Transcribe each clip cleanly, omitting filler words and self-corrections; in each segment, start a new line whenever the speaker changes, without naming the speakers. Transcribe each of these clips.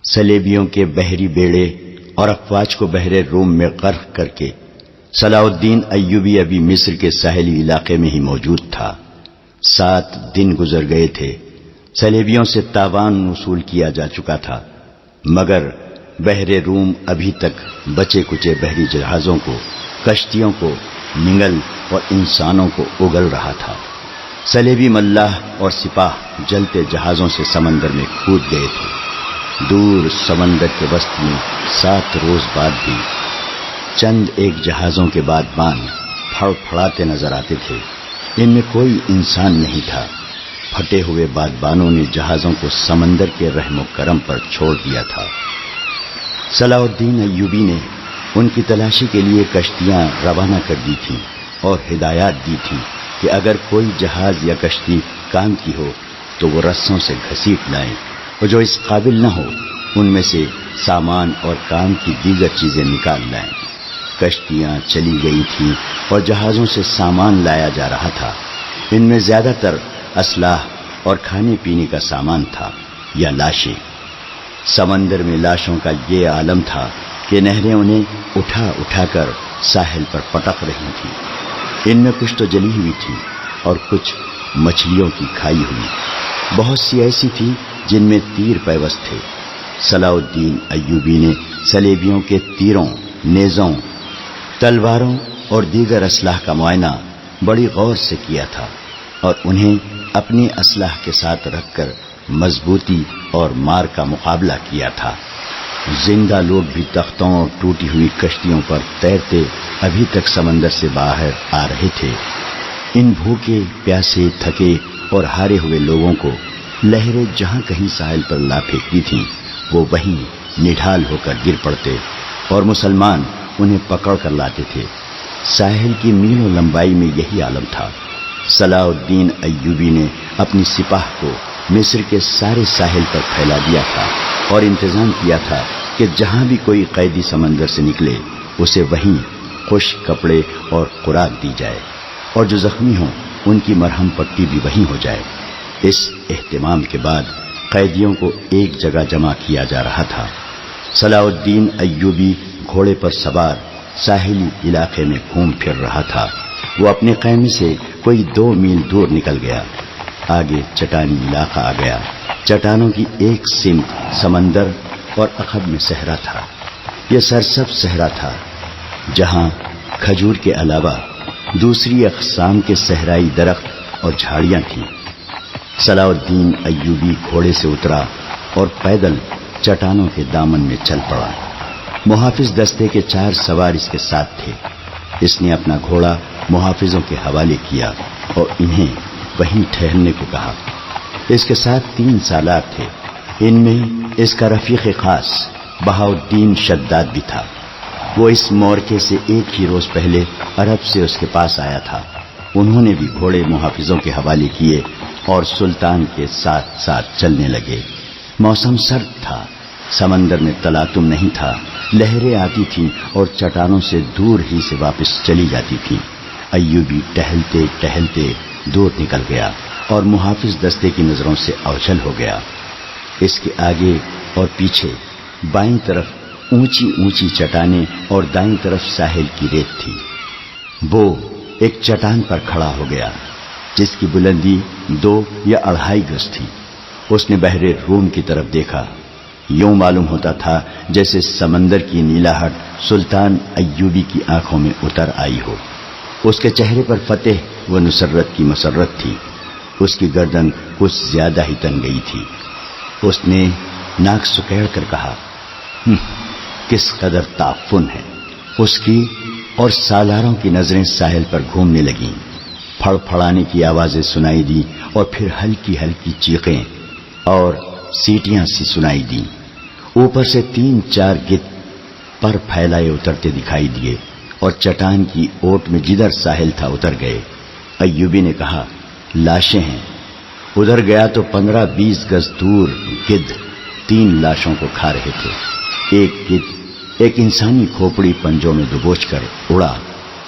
سلیبیوں کے بحری بیڑے اور افواج کو بحر روم میں غرق کر کے صلاح الدین ایوبی ابھی مصر کے ساحلی علاقے میں ہی موجود تھا۔ 7 دن گزر گئے تھے، سلیبیوں سے تاوان وصول کیا جا چکا تھا، مگر بحر روم ابھی تک بچے کچے بحری جہازوں کو، کشتیوں کو نگل اور انسانوں کو اگل رہا تھا۔ صلیبی ملاح اور سپاہ جلتے جہازوں سے سمندر میں کود گئے تھے۔ دور سمندر کے وسط میں 7 روز بعد بھی چند ایک جہازوں کے بادبان پھڑ پھڑاتے نظر آتے تھے، ان میں کوئی انسان نہیں تھا۔ پھٹے ہوئے بادبانوں نے جہازوں کو سمندر کے رحم و کرم پر چھوڑ دیا تھا۔ صلاح الدین ایوبی نے ان کی تلاشی کے لیے کشتیاں روانہ کر دی تھیں اور ہدایات دی تھیں کہ اگر کوئی جہاز یا کشتی کام کی ہو تو وہ رسوں سے گھسیٹ لائیں، اور جو اس قابل نہ ہو ان میں سے سامان اور کام کی دیگر چیزیں نکال لائیں۔ کشتیاں چلی گئی تھیں اور جہازوں سے سامان لایا جا رہا تھا۔ ان میں زیادہ تر اسلحہ اور کھانے پینے کا سامان تھا یا لاشیں۔ سمندر میں لاشوں کا یہ عالم تھا کہ نہریں انہیں اٹھا اٹھا کر ساحل پر پٹک رہی تھیں۔ ان میں کچھ تو جلی ہوئی تھی اور کچھ مچھلیوں کی کھائی ہوئی، بہت سی ایسی تھی جن میں تیر پیوست تھے۔ صلاح الدین ایوبی نے صلیبیوں کے تیروں، نیزوں، تلواروں اور دیگر اسلحہ کا معائنہ بڑی غور سے کیا تھا اور انہیں اپنی اسلحہ کے ساتھ رکھ کر مضبوطی اور مار کا مقابلہ کیا تھا۔ زندہ لوگ بھی تختوں اور ٹوٹی ہوئی کشتیوں پر تیرتے ابھی تک سمندر سے باہر آ رہے تھے۔ ان بھوکے، پیاسے، تھکے اور ہارے ہوئے لوگوں کو لہریں جہاں کہیں ساحل پر لا پھینکتی تھیں، وہ وہیں نڈھال ہو کر گر پڑتے اور مسلمان انہیں پکڑ کر لاتے تھے۔ ساحل کی میلوں لمبائی میں یہی عالم تھا۔ صلاح الدین ایوبی نے اپنی سپاہ کو مصر کے سارے ساحل پر پھیلا دیا تھا اور انتظام کیا تھا کہ جہاں بھی کوئی قیدی سمندر سے نکلے اسے وہیں خشک کپڑے اور خوراک دی جائے، اور جو زخمی ہوں ان کی مرہم پٹی بھی وہیں ہو جائے۔ اس اہتمام کے بعد قیدیوں کو ایک جگہ جمع کیا جا رہا تھا۔ صلاح الدین ایوبی گھوڑے پر سوار ساحلی علاقے میں گھوم پھر رہا تھا۔ وہ اپنے خیمے سے کوئی 2 میل دور نکل گیا۔ آگے چٹانی علاقہ آ گیا۔ چٹانوں کی ایک سمت سمندر اور عقب میں صحرا تھا۔ یہ سرسبز صحرا تھا جہاں کھجور کے علاوہ دوسری اقسام کے صحرائی درخت اور جھاڑیاں تھیں۔ صلاح الدین ایوبی گھوڑے سے اترا اور پیدل چٹانوں کے دامن میں چل پڑا۔ محافظ دستے کے 4 سوار اس کے ساتھ تھے۔ اس نے اپنا گھوڑا محافظوں کے حوالے کیا اور انہیں وہیں ٹھہرنے کو کہا۔ اس کے ساتھ 3 سالار تھے، ان میں اس کا رفیق خاص بہاؤالدین شداد بھی تھا۔ وہ اس مورچے سے ایک ہی روز پہلے عرب سے اس کے پاس آیا تھا۔ انہوں نے بھی گھوڑے محافظوں کے حوالے کیے اور سلطان کے ساتھ ساتھ چلنے لگے۔ موسم سرد تھا، سمندر میں تلاطم نہیں تھا، لہریں آتی تھیں اور چٹانوں سے دور ہی سے واپس چلی جاتی تھیں۔ ایوبی ٹہلتے ٹہلتے دور نکل گیا اور محافظ دستے کی نظروں سے اوجھل ہو گیا۔ اس کے آگے اور پیچھے بائیں طرف اونچی اونچی چٹانیں اور دائیں طرف ساحل کی ریت تھی۔ وہ ایک چٹان پر کھڑا ہو گیا جس کی بلندی 2 یا 2.5 گز تھی۔ اس نے بحر روم کی طرف دیکھا۔ یوں معلوم ہوتا تھا جیسے سمندر کی نیلاہٹ سلطان ایوبی کی آنکھوں میں اتر آئی ہو۔ اس کے چہرے پر فتح و نصرت کی مسرت تھی۔ اس کی گردن کچھ زیادہ ہی تن گئی تھی۔ اس نے ناک سکیڑ کر کہا، کس قدر تعفن ہے۔ اس کی اور سالاروں کی نظریں ساحل پر گھومنے لگیں۔ پھڑ پھڑانے کی آوازیں سنائی دی اور پھر ہلکی ہلکی چیخیں اور سیٹیاں سی سنائی دیں۔ اوپر سے 3-4 گدھ پر پھیلائے اترتے دکھائی دیے اور چٹان کی اوٹ میں جدھر ساحل تھا اتر گئے۔ ایوبی نے کہا، لاشیں ہیں۔ ادھر گیا تو 15-20 گز دور گدھ 3 لاشوں کو کھا رہے تھے۔ ایک گدھ ایک انسانی کھوپڑی پنجوں میں دبوچ کر اڑا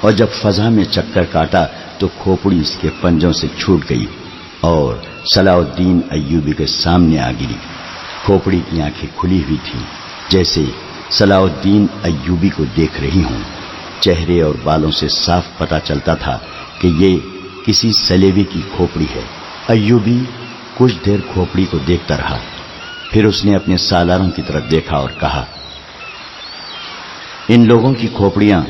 اور جب فضا میں چکر کاٹا تو کھوپڑی اس کے پنجوں سے چھوٹ گئی اور صلاح الدین ایوبی کے سامنے آ گری۔ کھوپڑی کی آنکھیں کھلی ہوئی تھیں، جیسے صلاح الدین ایوبی کو دیکھ رہی ہوں۔ چہرے اور بالوں سے صاف پتہ چلتا تھا کہ یہ کسی سلیبی کی کھوپڑی ہے۔ ایوبی کچھ دیر کھوپڑی کو دیکھتا رہا، پھر اس نے اپنے سالاروں کی طرف دیکھا اور کہا، ان لوگوں کی کھوپڑیاں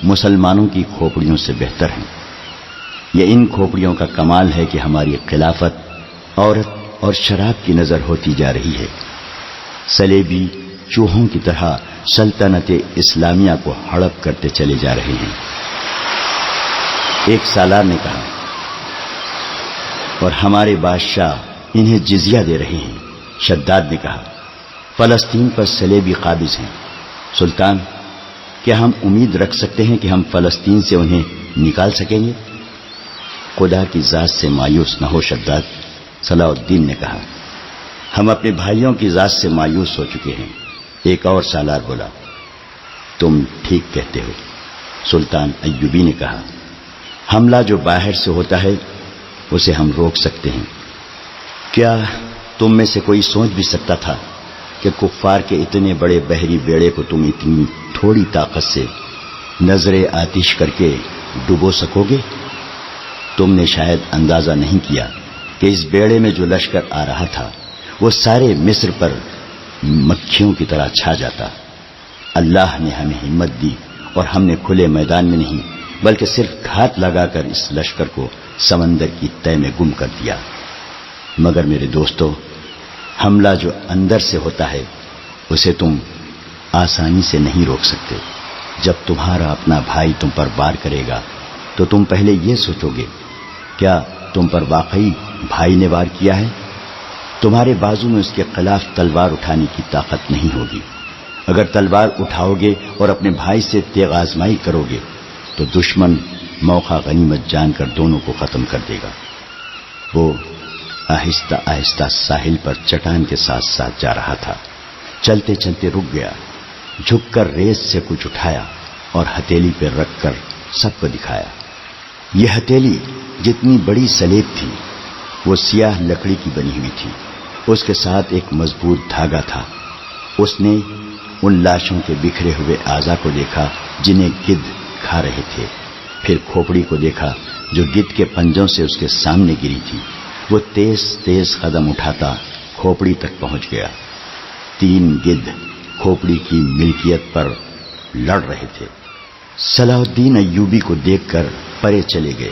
مسلمانوں کی کھوپڑیوں سے بہتر ہیں۔ یہ ان کھوپڑیوں کا کمال ہے کہ ہماری خلافت عورت اور شراب کی نظر ہوتی جا رہی ہے۔ سلیبی چوہوں کی طرح سلطنت اسلامیہ کو ہڑپ کرتے چلے جا رہے ہیں۔ ایک سالار نے کہا، اور ہمارے بادشاہ انہیں جزیہ دے رہے ہیں۔ شداد نے کہا، فلسطین پر سلیبی قابض ہیں۔ سلطان، کیا ہم امید رکھ سکتے ہیں کہ ہم فلسطین سے انہیں نکال سکیں گے؟ خدا کی ذات سے مایوس نہ ہو شداد، صلاح الدین نے کہا، ہم اپنے بھائیوں کی ذات سے مایوس ہو چکے ہیں۔ ایک اور سالار بولا، تم ٹھیک کہتے ہو۔ سلطان ایوبی نے کہا، حملہ جو باہر سے ہوتا ہے اسے ہم روک سکتے ہیں۔ کیا تم میں سے کوئی سوچ بھی سکتا تھا کہ کفار کے اتنے بڑے بحری بیڑے کو تم اتنی تھوڑی طاقت سے نظر آتش کر کے ڈبو سکو گے؟ تم نے شاید اندازہ نہیں کیا کہ اس بیڑے میں جو لشکر آ رہا تھا وہ سارے مصر پر مکھیوں کی طرح چھا جاتا۔ اللہ نے ہمیں ہمت دی اور ہم نے کھلے میدان میں نہیں بلکہ صرف گھات لگا کر اس لشکر کو سمندر کی تہ میں گم کر دیا۔ مگر میرے دوستو، حملہ جو اندر سے ہوتا ہے اسے تم آسانی سے نہیں روک سکتے۔ جب تمہارا اپنا بھائی تم پر وار کرے گا تو تم پہلے یہ سوچو گے، کیا تم پر واقعی بھائی نے وار کیا ہے؟ تمہارے بازو میں اس کے خلاف تلوار اٹھانے کی طاقت نہیں ہوگی۔ اگر تلوار اٹھاؤ گے اور اپنے بھائی سے تیغ آزمائی کرو گے تو دشمن موقع غنیمت جان کر دونوں کو ختم کر دے گا۔ وہ آہستہ آہستہ ساحل پر چٹان کے ساتھ ساتھ جا رہا تھا۔ چلتے چلتے رک گیا، جھک کر ریت سے کچھ اٹھایا اور ہتھیلی پہ رکھ کر سب کو دکھایا۔ یہ ہتھیلی جتنی بڑی سلیب تھی وہ سیاہ لکڑی کی بنی ہوئی تھی۔ اس کے ساتھ ایک مضبوط دھاگا تھا۔ اس نے ان لاشوں کے بکھرے ہوئے اعضا کو دیکھا جنہیں گدھ کھا رہے تھے، پھر کھوپڑی کو دیکھا جو گدھ کے پنجوں سے اس کے سامنے گری تھی۔ وہ تیز تیز قدم اٹھاتا کھوپڑی تک پہنچ گیا۔ 3 گدھ کھوپڑی کی ملکیت پر لڑ رہے تھے۔ صلاح الدین ایوبی کو دیکھ کر پرے چلے گئے۔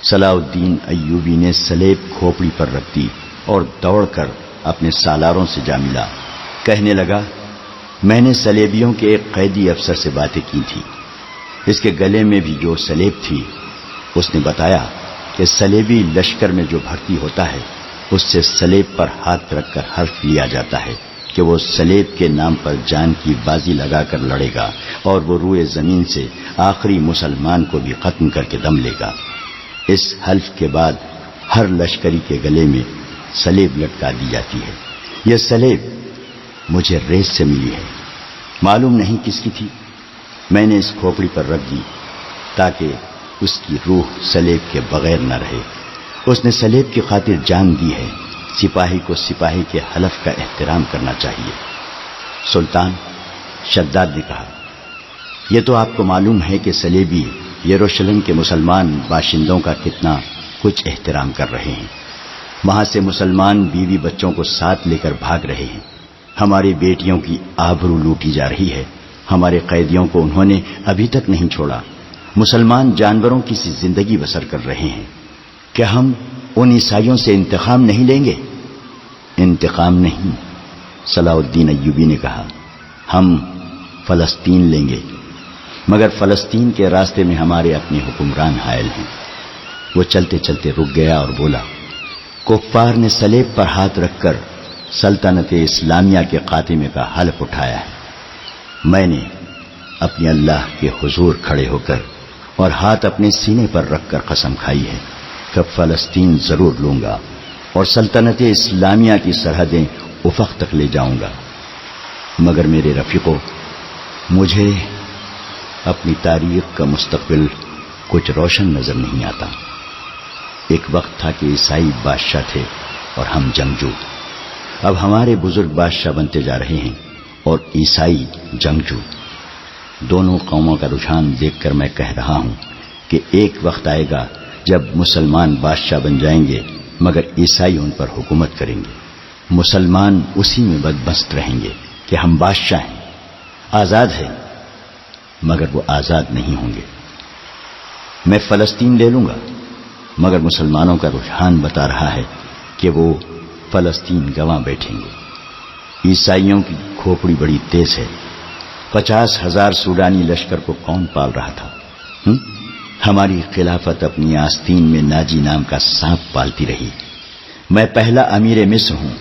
صلاح الدین ایوبی نے سلیب کھوپڑی پر رکھ دی اور دوڑ کر اپنے سالاروں سے جا ملا۔ کہنے لگا، میں نے سلیبیوں کے ایک قیدی افسر سے باتیں کی تھی۔ اس کے گلے میں بھی جو سلیب تھی، اس نے بتایا کہ سلیبی لشکر میں جو بھرتی ہوتا ہے اس سے سلیب پر ہاتھ رکھ کر حلف لیا جاتا ہے کہ وہ سلیب کے نام پر جان کی بازی لگا کر لڑے گا اور وہ روئے زمین سے آخری مسلمان کو بھی ختم کر کے دم لے گا۔ اس حلف کے بعد ہر لشکری کے گلے میں سلیب لٹکا دی جاتی ہے۔ یہ سلیب مجھے ریس سے ملی ہے، معلوم نہیں کس کی تھی۔ میں نے اس کھوپڑی پر رکھ دی تاکہ اس کی روح سلیب کے بغیر نہ رہے۔ اس نے سلیب کی خاطر جان دی ہے۔ سپاہی کو سپاہی کے حلف کا احترام کرنا چاہیے۔ سلطان، شداد نے کہا، یہ تو آپ کو معلوم ہے کہ سلیبی یروشلم کے مسلمان باشندوں کا کتنا کچھ احترام کر رہے ہیں۔ وہاں سے مسلمان بیوی بچوں کو ساتھ لے کر بھاگ رہے ہیں۔ ہماری بیٹیوں کی آبرو لوٹی جا رہی ہے۔ ہمارے قیدیوں کو انہوں نے ابھی تک نہیں چھوڑا۔ مسلمان جانوروں کی سی زندگی بسر کر رہے ہیں۔ کیا ہم ان عیسائیوں سے انتقام نہیں لیں گے؟ انتقام نہیں، صلاح الدین ایوبی نے کہا، ہم فلسطین لیں گے، مگر فلسطین کے راستے میں ہمارے اپنے حکمران حائل ہیں۔ وہ چلتے چلتے رک گیا اور بولا، کفار نے سلیب پر ہاتھ رکھ کر سلطنت اسلامیہ کے خاتمے کا حلف اٹھایا ہے۔ میں نے اپنے اللہ کے حضور کھڑے ہو کر اور ہاتھ اپنے سینے پر رکھ کر قسم کھائی ہے کہ فلسطین ضرور لوں گا اور سلطنت اسلامیہ کی سرحدیں افق تک لے جاؤں گا۔ مگر میرے رفیقو، مجھے اپنی تاریخ کا مستقبل کچھ روشن نظر نہیں آتا۔ ایک وقت تھا کہ عیسائی بادشاہ تھے اور ہم جنگجو۔ اب ہمارے بزرگ بادشاہ بنتے جا رہے ہیں اور عیسائی جنگجو۔ دونوں قوموں کا رجحان دیکھ کر میں کہہ رہا ہوں کہ ایک وقت آئے گا جب مسلمان بادشاہ بن جائیں گے مگر عیسائی ان پر حکومت کریں گے۔ مسلمان اسی میں بدمست رہیں گے کہ ہم بادشاہ ہیں، آزاد ہیں، مگر وہ آزاد نہیں ہوں گے۔ میں فلسطین لے لوں گا مگر مسلمانوں کا رجحان بتا رہا ہے کہ وہ فلسطین گنوا بیٹھیں گے۔ عیسائیوں کی کھوپڑی بڑی تیز ہے۔ 50,000 سوڈانی لشکر کو کون پال رہا تھا؟ ہماری خلافت اپنی آستین میں ناجی نام کا سانپ پالتی رہی۔ میں پہلا امیر مصر ہوں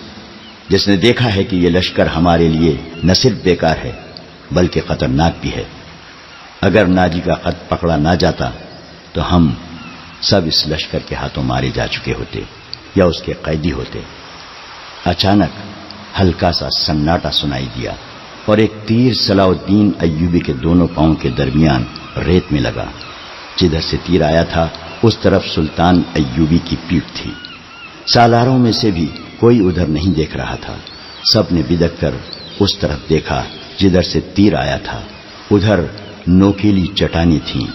جس نے دیکھا ہے کہ یہ لشکر ہمارے لیے نہ صرف بیکار ہے بلکہ خطرناک بھی ہے۔ اگر ناجی کا خط پکڑا نہ جاتا تو ہم سب اس لشکر کے ہاتھوں مارے جا چکے ہوتے یا اس کے قیدی ہوتے۔ اچانک ہلکا سا سناٹا سنائی دیا اور ایک تیر صلاح الدین ایوبی کے دونوں پاؤں کے درمیان ریت میں لگا۔ جدھر سے تیر آیا تھا اس طرف سلطان ایوبی کی پیٹھ تھی۔ سالاروں میں سے بھی کوئی ادھر نہیں دیکھ رہا تھا۔ سب نے بدک کر اس طرف دیکھا جدھر سے تیر آیا تھا۔ ادھر نوکیلی چٹانیں تھیں۔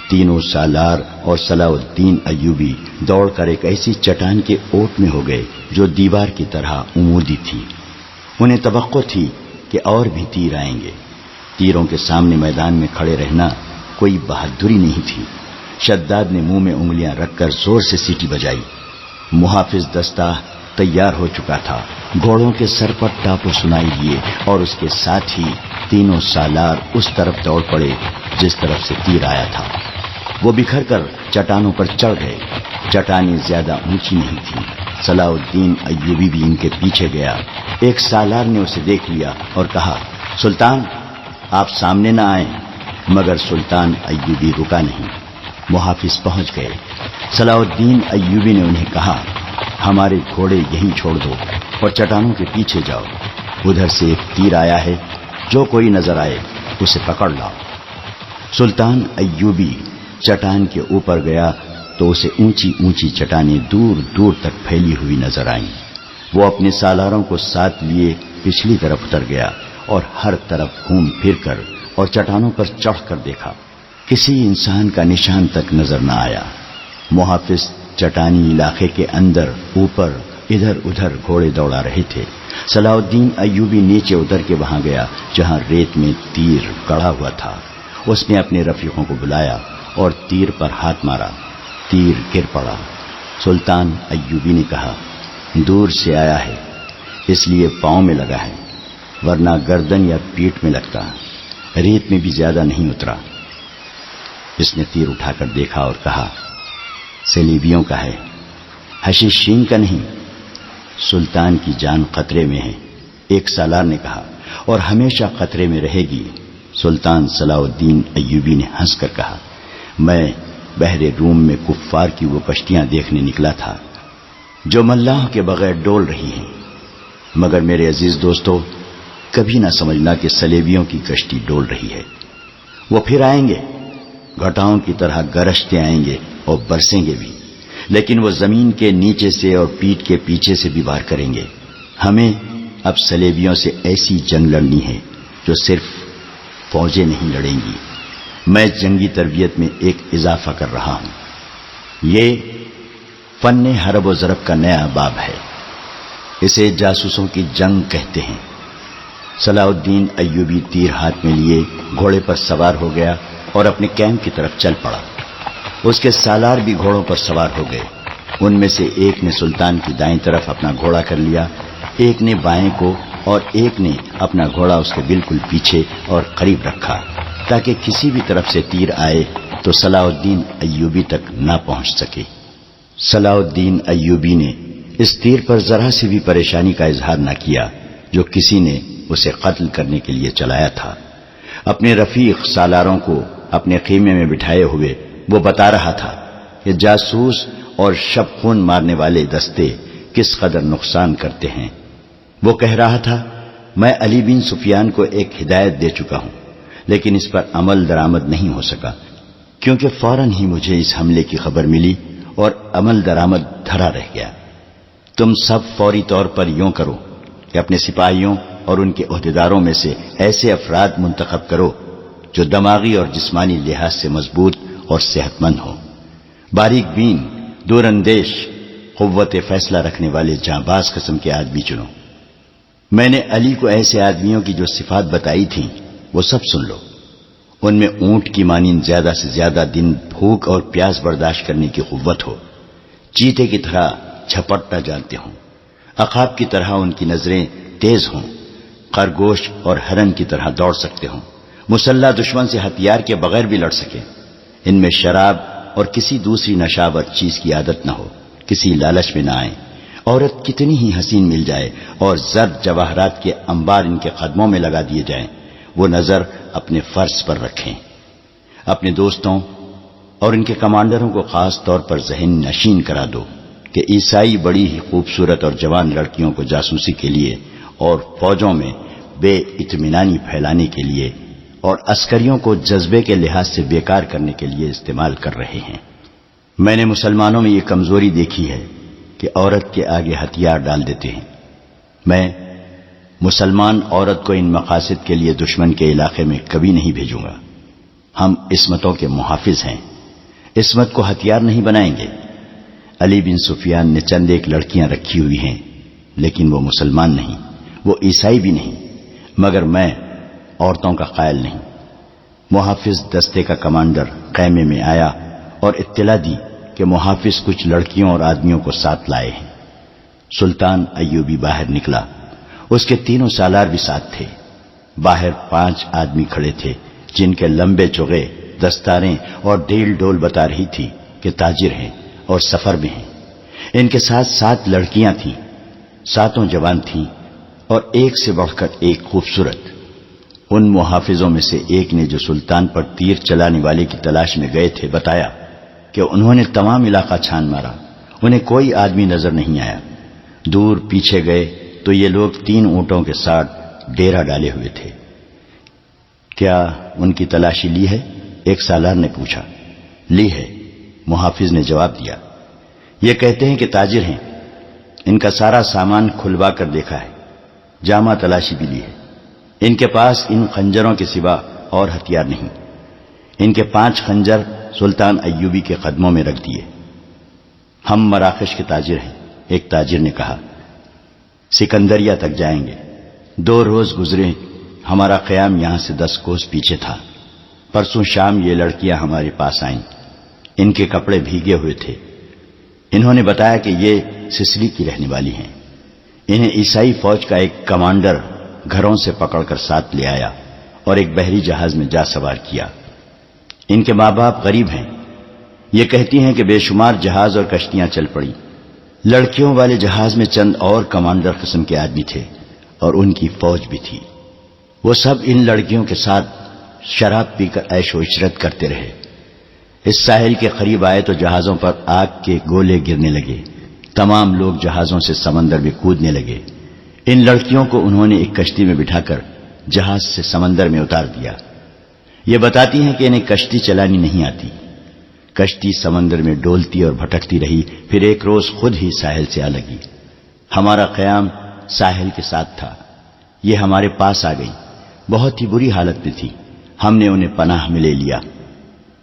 تینوں سالار اور صلاح الدین ایوبی دوڑ کر ایک ایسی چٹان کے اوٹ میں ہو گئے جو دیوار کی طرح عمودی تھی۔ انہیں توقع تھی کہ اور بھی تیر آئیں گے۔ تیروں کے سامنے میدان میں کھڑے رہنا کوئی بہادری نہیں تھی۔ شداد نے منہ میں انگلیاں رکھ کر زور سے سیٹی بجائی۔ محافظ دستہ تیار ہو چکا تھا۔ گھوڑوں کے سر پر ٹاپو سنائی دیے اور اس کے ساتھ ہی تینوں سالار اس طرف دوڑ پڑے جس طرف سے تیر آیا تھا۔ وہ بکھر کر چٹانوں پر چڑھ گئے۔ چٹانیں زیادہ اونچی نہیں تھیں۔ صلاح الدین ایوبی بھی ان کے پیچھے گیا۔ ایک سالار نے اسے دیکھ لیا اور کہا، سلطان آپ سامنے نہ آئیں، مگر سلطان ایوبی رکا نہیں۔ محافظ پہنچ گئے۔ صلاح الدین ایوبی نے انہیں کہا، ہمارے گھوڑے یہیں چھوڑ دو اور چٹانوں کے پیچھے جاؤ۔ ادھر سے ایک تیر آیا ہے، جو کوئی نظر آئے اسے پکڑ لاؤ۔ سلطان ایوبی چٹان کے اوپر گیا تو اسے اونچی اونچی چٹانیں دور دور تک پھیلی ہوئی نظر آئیں۔ وہ اپنے سالاروں کو ساتھ لیے پچھلی طرف اتر گیا اور ہر طرف گھوم پھر کر اور چٹانوں پر چڑھ کر دیکھا۔ کسی انسان کا نشان تک نظر نہ آیا۔ محافظ چٹانی علاقے کے اندر اوپر ادھر ادھر گھوڑے دوڑا رہے تھے۔ صلاح الدین ایوبی نیچے اتر کے وہاں گیا جہاں ریت میں تیر گڑا ہوا تھا۔ اس نے اپنے رفیقوں کو بلایا اور تیر پر ہاتھ مارا۔ تیر گر پڑا۔ سلطان ایوبی نے کہا، دور سے آیا ہے اس لیے پاؤں میں لگا ہے، ورنہ گردن یا پیٹھ میں لگتا۔ ریت میں بھی زیادہ نہیں اترا۔ اس نے تیر اٹھا کر دیکھا اور کہا، سلیبیوں کا ہے، حشیشین کا نہیں۔ سلطان کی جان خطرے میں ہے، ایک سالار نے کہا، اور ہمیشہ خطرے میں رہے گی۔ سلطان صلاح الدین ایوبی نے ہنس کر کہا، میں بحر روم میں کفار کی وہ کشتیاں دیکھنے نکلا تھا جو ملاحوں کے بغیر ڈول رہی ہیں، مگر میرے عزیز دوستو، کبھی نہ سمجھنا کہ سلیبیوں کی کشتی ڈول رہی ہے۔ وہ پھر آئیں گے، گھٹاؤں کی طرح گرجتے آئیں گے اور برسیں گے بھی، لیکن وہ زمین کے نیچے سے اور پیٹھ کے پیچھے سے بھی وار کریں گے۔ ہمیں اب سلیبیوں سے ایسی جنگ لڑنی ہے جو صرف فوجیں نہیں لڑیں گی۔ میں جنگی تربیت میں ایک اضافہ کر رہا ہوں۔ یہ فن حرب و ضرب کا نیا باب ہے۔ اسے جاسوسوں کی جنگ کہتے ہیں۔ صلاح الدین ایوبی تیر ہاتھ میں لیے گھوڑے پر سوار ہو گیا اور اپنے کیمپ کی طرف چل پڑا۔ اس کے سالار بھی گھوڑوں پر سوار ہو گئے۔ ان میں سے ایک نے سلطان کی دائیں طرف اپنا گھوڑا کر لیا، ایک نے بائیں کو، اور ایک نے اپنا گھوڑا اس کے بالکل پیچھے اور قریب رکھا تاکہ کسی بھی طرف سے تیر آئے تو صلاح الدین ایوبی تک نہ پہنچ سکے۔ صلاح الدین ایوبی نے اس تیر پر ذرا سی بھی پریشانی کا اظہار نہ کیا جو کسی نے اسے قتل کرنے کے لیے چلایا تھا۔ اپنے رفیق سالاروں کو اپنے خیمے میں بٹھائے ہوئے وہ بتا رہا تھا کہ جاسوس اور شب خون مارنے والے دستے کس قدر نقصان کرتے ہیں۔ وہ کہہ رہا تھا، میں علی بن سفیان کو ایک ہدایت دے چکا ہوں، لیکن اس پر عمل درآمد نہیں ہو سکا کیونکہ فوراً ہی مجھے اس حملے کی خبر ملی اور عمل درآمد دھرا رہ گیا۔ تم سب فوری طور پر یوں کرو، کہ اپنے سپاہیوں اور ان کے عہدیداروں میں سے ایسے افراد منتخب کرو جو دماغی اور جسمانی لحاظ سے مضبوط اور صحت مند ہوں، باریک بین، دور اندیش، قوت فیصلہ رکھنے والے جانباز قسم کے آدمی چنو۔ میں نے علی کو ایسے آدمیوں کی جو صفات بتائی تھیں وہ سب سن لو۔ ان میں اونٹ کی مانند زیادہ سے زیادہ دن بھوک اور پیاس برداشت کرنے کی قوت ہو، چیتے کی طرح جھپٹنا جانتے ہوں، عقاب کی طرح ان کی نظریں تیز ہوں، خرگوش اور ہرن کی طرح دوڑ سکتے ہوں، مسلح دشمن سے ہتھیار کے بغیر بھی لڑ سکیں، ان میں شراب اور کسی دوسری نشاور چیز کی عادت نہ ہو، کسی لالچ میں نہ آئیں، عورت کتنی ہی حسین مل جائے اور زر جواہرات کے انبار ان کے قدموں میں لگا دیے جائیں، وہ نظر اپنے فرض پر رکھیں۔ اپنے دوستوں اور ان کے کمانڈروں کو خاص طور پر ذہن نشین کرا دو کہ عیسائی بڑی ہی خوبصورت اور جوان لڑکیوں کو جاسوسی کے لیے اور فوجوں میں بے اطمینانی پھیلانے کے لیے اور عسکریوں کو جذبے کے لحاظ سے بیکار کرنے کے لیے استعمال کر رہے ہیں۔ میں نے مسلمانوں میں یہ کمزوری دیکھی ہے کہ عورت کے آگے ہتھیار ڈال دیتے ہیں۔ میں مسلمان عورت کو ان مقاصد کے لیے دشمن کے علاقے میں کبھی نہیں بھیجوں گا۔ ہم عصمتوں کے محافظ ہیں، عصمت کو ہتھیار نہیں بنائیں گے۔ علی بن سفیان نے چند ایک لڑکیاں رکھی ہوئی ہیں، لیکن وہ مسلمان نہیں، وہ عیسائی بھی نہیں، مگر میں عورتوں کا قائل نہیں۔ محافظ دستے کا کمانڈر خیمے میں آیا اور اطلاع دی کہ محافظ کچھ لڑکیوں اور آدمیوں کو ساتھ لائے ہیں۔ سلطان ایوبی باہر نکلا، اس کے تینوں سالار بھی ساتھ تھے۔ باہر 5 آدمی کھڑے تھے جن کے لمبے چوغے، دستاریں اور ڈیل ڈول بتا رہی تھی کہ تاجر ہیں اور سفر میں ہیں۔ ان کے ساتھ 7 لڑکیاں تھیں، 7 جوان تھیں اور ایک سے بڑھ کر ایک خوبصورت۔ ان محافظوں میں سے ایک نے جو سلطان پر تیر چلانے والے کی تلاش میں گئے تھے بتایا کہ انہوں نے تمام علاقہ چھان مارا، انہیں کوئی آدمی نظر نہیں آیا۔ دور پیچھے گئے تو یہ لوگ 3 اونٹوں کے ساتھ ڈیرا ڈالے ہوئے تھے۔ کیا ان کی تلاشی لی ہے؟ ایک سالار نے پوچھا۔ لی ہے، محافظ نے جواب دیا۔ یہ کہتے ہیں کہ تاجر ہیں، ان کا سارا سامان کھلوا کر دیکھا ہے، جامع تلاشی بھی لی ہے۔ ان کے پاس ان خنجروں کے سوا اور ہتھیار نہیں۔ ان کے 5 خنجر سلطان ایوبی کے قدموں میں رکھ دیے۔ ہم مراکش کے تاجر ہیں، ایک تاجر نے کہا، سکندریہ تک جائیں گے۔ 2 روز گزرے، ہمارا قیام یہاں سے 10 کوس پیچھے تھا۔ پرسوں شام یہ لڑکیاں ہمارے پاس آئیں، ان کے کپڑے بھیگے ہوئے تھے۔ انہوں نے بتایا کہ یہ سسلی کی رہنے والی ہیں۔ انہیں عیسائی فوج کا ایک کمانڈر گھروں سے پکڑ کر ساتھ لے آیا اور ایک بحری جہاز میں جا سوار کیا۔ ان کے ماں باپ غریب ہیں، یہ کہتی ہیں کہ بے شمار جہاز اور کشتیاں چل پڑی۔ لڑکیوں والے جہاز میں چند اور کمانڈر قسم کے آدمی تھے اور ان کی فوج بھی تھی۔ وہ سب ان لڑکیوں کے ساتھ شراب پی کر عیش و عشرت کرتے رہے۔ اس ساحل کے قریب آئے تو جہازوں پر آگ کے گولے گرنے لگے، تمام لوگ جہازوں سے سمندر میں کودنے لگے۔ ان لڑکیوں کو انہوں نے ایک کشتی میں بٹھا کر جہاز سے سمندر میں اتار دیا۔ یہ بتاتی ہیں کہ انہیں کشتی چلانی نہیں آتی۔ کشتی سمندر میں ڈولتی اور بھٹکتی رہی، پھر ایک روز خود ہی ساحل سے آ لگی۔ ہمارا قیام ساحل کے ساتھ تھا، یہ ہمارے پاس آ گئی، بہت ہی بری حالت میں تھی۔ ہم نے انہیں پناہ میں لے لیا۔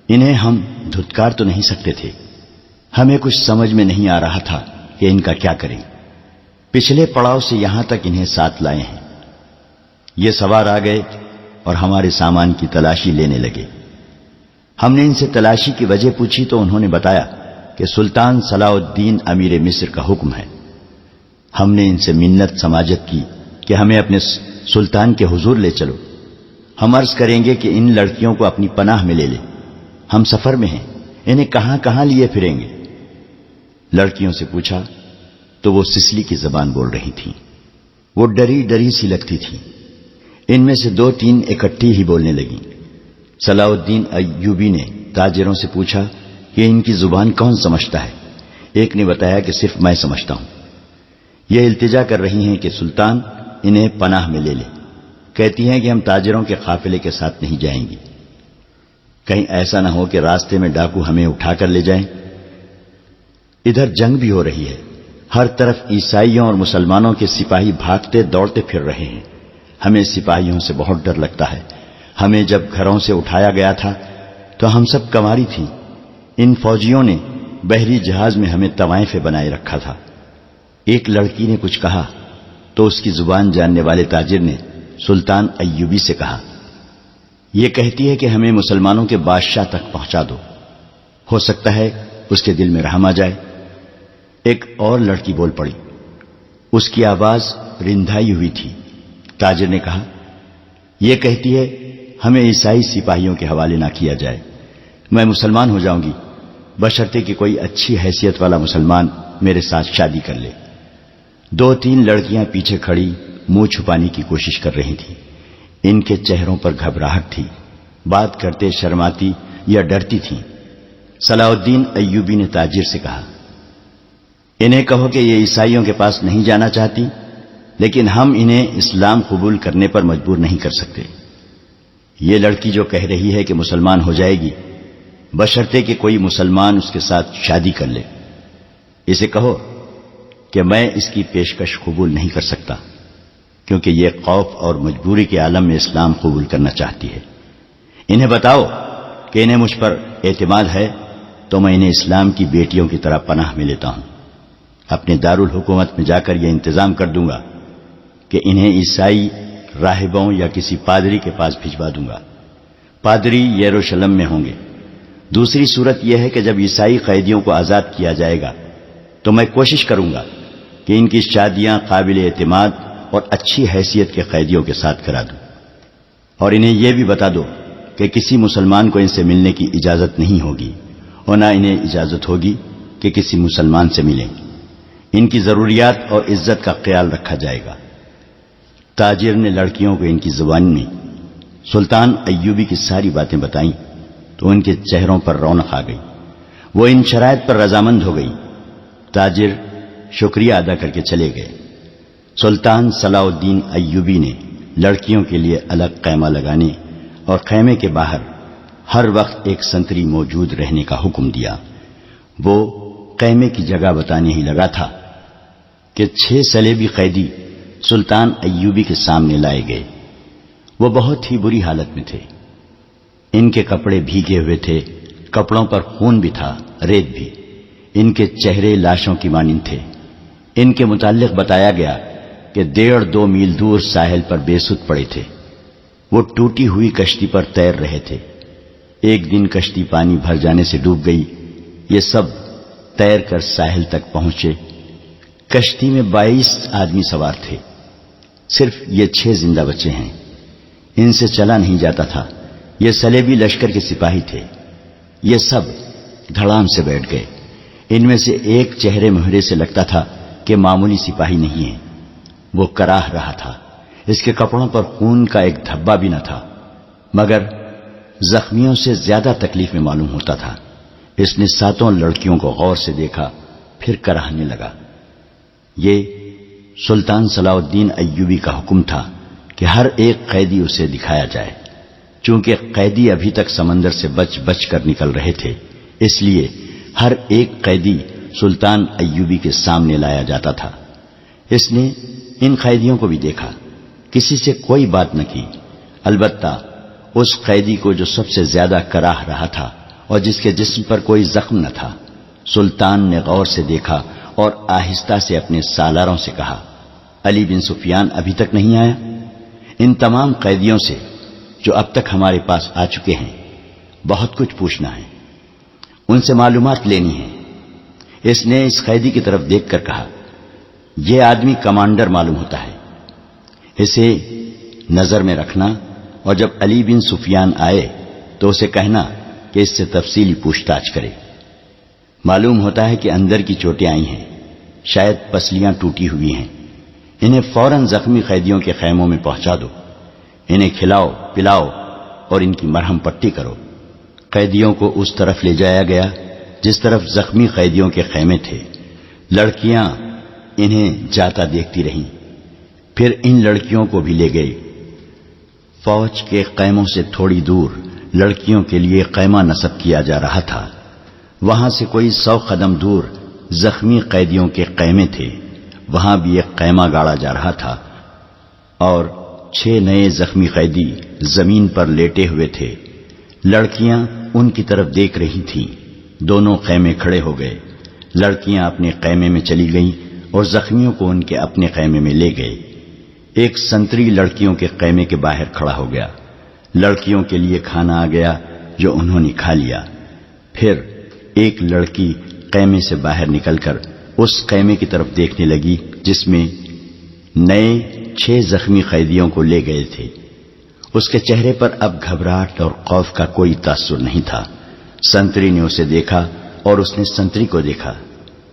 انہیں ہم دھتکار تو نہیں سکتے تھے، ہمیں کچھ سمجھ میں نہیں آ رہا تھا کہ ان کا کیا کریں۔ پچھلے پڑاؤ سے یہاں تک انہیں ساتھ لائے ہیں۔ یہ سوار آ گئے اور ہمارے سامان کی تلاشی لینے لگے۔ ہم نے ان سے تلاشی کی وجہ پوچھی تو انہوں نے بتایا کہ سلطان صلاح الدین امیر مصر کا حکم ہے۔ ہم نے ان سے منت سماجت کی کہ ہمیں اپنے سلطان کے حضور لے چلو، ہم عرض کریں گے کہ ان لڑکیوں کو اپنی پناہ میں لے لیں، ہم سفر میں ہیں، انہیں کہاں کہاں لیے پھریں گے۔ لڑکیوں سے پوچھا تو وہ سسلی کی زبان بول رہی تھیں، وہ ڈری ڈری سی لگتی تھی۔ ان میں سے 2-3 اکٹھی ہی بولنے لگیں۔ صلاح الدین ایوبی نے تاجروں سے پوچھا کہ ان کی زبان کون سمجھتا ہے؟ ایک نے بتایا کہ صرف میں سمجھتا ہوں۔ یہ التجا کر رہی ہیں کہ سلطان انہیں پناہ میں لے لے، کہتی ہیں کہ ہم تاجروں کے قافلے کے ساتھ نہیں جائیں گی، کہیں ایسا نہ ہو کہ راستے میں ڈاکو ہمیں اٹھا کر لے جائیں۔ ادھر جنگ بھی ہو رہی ہے، ہر طرف عیسائیوں اور مسلمانوں کے سپاہی بھاگتے دوڑتے پھر رہے ہیں. ہمیں سپاہیوں سے بہت ڈر لگتا ہے. ہمیں جب گھروں سے اٹھایا گیا تھا تو ہم سب کنواری تھیں. ان فوجیوں نے بحری جہاز میں ہمیں طوائفیں بنائے رکھا تھا. ایک لڑکی نے کچھ کہا تو اس کی زبان جاننے والے تاجر نے سلطان ایوبی سے کہا، یہ کہتی ہے کہ ہمیں مسلمانوں کے بادشاہ تک پہنچا دو، ہو سکتا ہے اس کے دل میں رحم آ جائے. ایک اور لڑکی بول پڑی. اس کی آواز رندھائی ہوئی تھی. تاجر نے کہا، یہ کہتی ہے ہمیں عیسائی سپاہیوں کے حوالے نہ کیا جائے. میں مسلمان ہو جاؤں گی بشرطے کہ کوئی اچھی حیثیت والا مسلمان میرے ساتھ شادی کر لے. 2-3 لڑکیاں پیچھے کھڑی منہ چھپانے کی کوشش کر رہی تھیں. ان کے چہروں پر گھبراہٹ تھی. بات کرتے شرماتی یا ڈرتی تھیں. صلاح الدین ایوبی نے تاجر سے کہا، انہیں کہو کہ یہ عیسائیوں کے پاس نہیں جانا چاہتی، لیکن ہم انہیں اسلام قبول کرنے پر مجبور نہیں کر سکتے. یہ لڑکی جو کہہ رہی ہے کہ مسلمان ہو جائے گی بشرطے کہ کوئی مسلمان اس کے ساتھ شادی کر لے، اسے کہو کہ میں اس کی پیشکش قبول نہیں کر سکتا، کیونکہ یہ خوف اور مجبوری کے عالم میں اسلام قبول کرنا چاہتی ہے. انہیں بتاؤ کہ انہیں مجھ پر اعتماد ہے تو میں انہیں اسلام کی بیٹیوں کی طرح پناہ میں لیتا ہوں. اپنے دارالحکومت میں جا کر یہ انتظام کر دوں گا کہ انہیں عیسائی راہبوں یا کسی پادری کے پاس بھجوا دوں گا. پادری یروشلم میں ہوں گے. دوسری صورت یہ ہے کہ جب عیسائی قیدیوں کو آزاد کیا جائے گا تو میں کوشش کروں گا کہ ان کی شادیاں قابل اعتماد اور اچھی حیثیت کے قیدیوں کے ساتھ کرا دوں. اور انہیں یہ بھی بتا دو کہ کسی مسلمان کو ان سے ملنے کی اجازت نہیں ہوگی اور نہ انہیں اجازت ہوگی کہ کسی مسلمان سے ملیں. ان کی ضروریات اور عزت کا خیال رکھا جائے گا. تاجر نے لڑکیوں کو ان کی زبان میں سلطان ایوبی کی ساری باتیں بتائیں تو ان کے چہروں پر رونق آ گئی. وہ ان شرائط پر رضامند ہو گئی. تاجر شکریہ ادا کر کے چلے گئے. سلطان صلاح الدین ایوبی نے لڑکیوں کے لیے الگ خیمہ لگانے اور خیمے کے باہر ہر وقت ایک سنتری موجود رہنے کا حکم دیا. وہ خیمے کی جگہ بتانے ہی لگا تھا کہ 6 صلیبی قیدی سلطان ایوبی کے سامنے لائے گئے. وہ بہت ہی بری حالت میں تھے. ان کے کپڑے بھیگے ہوئے تھے، کپڑوں پر خون بھی تھا، ریت بھی. ان کے چہرے لاشوں کی مانند تھے. ان کے متعلق بتایا گیا کہ 1.5-2 میل دور ساحل پر بے سود پڑے تھے. وہ ٹوٹی ہوئی کشتی پر تیر رہے تھے. ایک دن کشتی پانی بھر جانے سے ڈوب گئی. یہ سب تیر کر ساحل تک پہنچے. کشتی میں 22 آدمی سوار تھے. صرف یہ 6 زندہ بچے ہیں. ان سے چلا نہیں جاتا تھا. یہ صلیبی لشکر کے سپاہی تھے. یہ سب دھڑام سے بیٹھ گئے. ان میں سے ایک چہرے مہرے سے لگتا تھا کہ معمولی سپاہی نہیں ہے. وہ کراہ رہا تھا. اس کے کپڑوں پر خون کا ایک دھبا بھی نہ تھا، مگر زخمیوں سے زیادہ تکلیف میں معلوم ہوتا تھا. اس نے 7 لڑکیوں کو غور سے دیکھا، پھر کراہنے لگا. یہ سلطان صلاح الدین ایوبی کا حکم تھا کہ ہر ایک قیدی اسے دکھایا جائے. چونکہ قیدی ابھی تک سمندر سے بچ بچ کر نکل رہے تھے، اس لیے ہر ایک قیدی سلطان ایوبی کے سامنے لایا جاتا تھا. اس نے ان قیدیوں کو بھی دیکھا. کسی سے کوئی بات نہ کی، البتہ اس قیدی کو جو سب سے زیادہ کراہ رہا تھا اور جس کے جسم پر کوئی زخم نہ تھا، سلطان نے غور سے دیکھا اور آہستہ سے اپنے سالاروں سے کہا، علی بن سفیان ابھی تک نہیں آیا؟ ان تمام قیدیوں سے جو اب تک ہمارے پاس آ چکے ہیں بہت کچھ پوچھنا ہے، ان سے معلومات لینی ہے. اس نے اس قیدی کی طرف دیکھ کر کہا، یہ آدمی کمانڈر معلوم ہوتا ہے. اسے نظر میں رکھنا اور جب علی بن سفیان آئے تو اسے کہنا کہ اس سے تفصیلی پوچھ تاچھ کرے. معلوم ہوتا ہے کہ اندر کی چوٹیں آئی ہیں، شاید پسلیاں ٹوٹی ہوئی ہیں. انہیں فوراً زخمی قیدیوں کے خیموں میں پہنچا دو. انہیں کھلاؤ پلاؤ اور ان کی مرہم پٹی کرو. قیدیوں کو اس طرف لے جایا گیا جس طرف زخمی قیدیوں کے خیمے تھے. لڑکیاں انہیں جاتا دیکھتی رہیں. پھر ان لڑکیوں کو بھی لے گئے. فوج کے خیموں سے تھوڑی دور لڑکیوں کے لیے خیمہ نصب کیا جا رہا تھا. وہاں سے کوئی 100 قدم دور زخمی قیدیوں کے خیمے تھے، وہاں بھی ایک خیمہ گاڑا جا رہا تھا اور 6 نئے زخمی قیدی زمین پر لیٹے ہوئے تھے۔ لڑکیاں ان کی طرف دیکھ رہی تھیں۔ دونوں خیمے کھڑے ہو گئے۔ لڑکیاں اپنے خیمے میں چلی گئیں اور زخمیوں کو ان کے اپنے خیمے میں لے گئے۔ ایک سنتری لڑکیوں کے خیمے کے باہر کھڑا ہو گیا۔ لڑکیوں کے لیے کھانا آ گیا جو انہوں نے کھا لیا۔ پھر ایک لڑکی خیمے سے باہر نکل کر اس خیمے کی طرف دیکھنے لگی جس میں نئے 6 زخمی قیدیوں کو لے گئے تھے۔ اس کے چہرے پر اب گھبراہٹ اور خوف کا کوئی تاثر نہیں تھا۔ سنتری نے اسے دیکھا اور اس نے سنتری کو دیکھا۔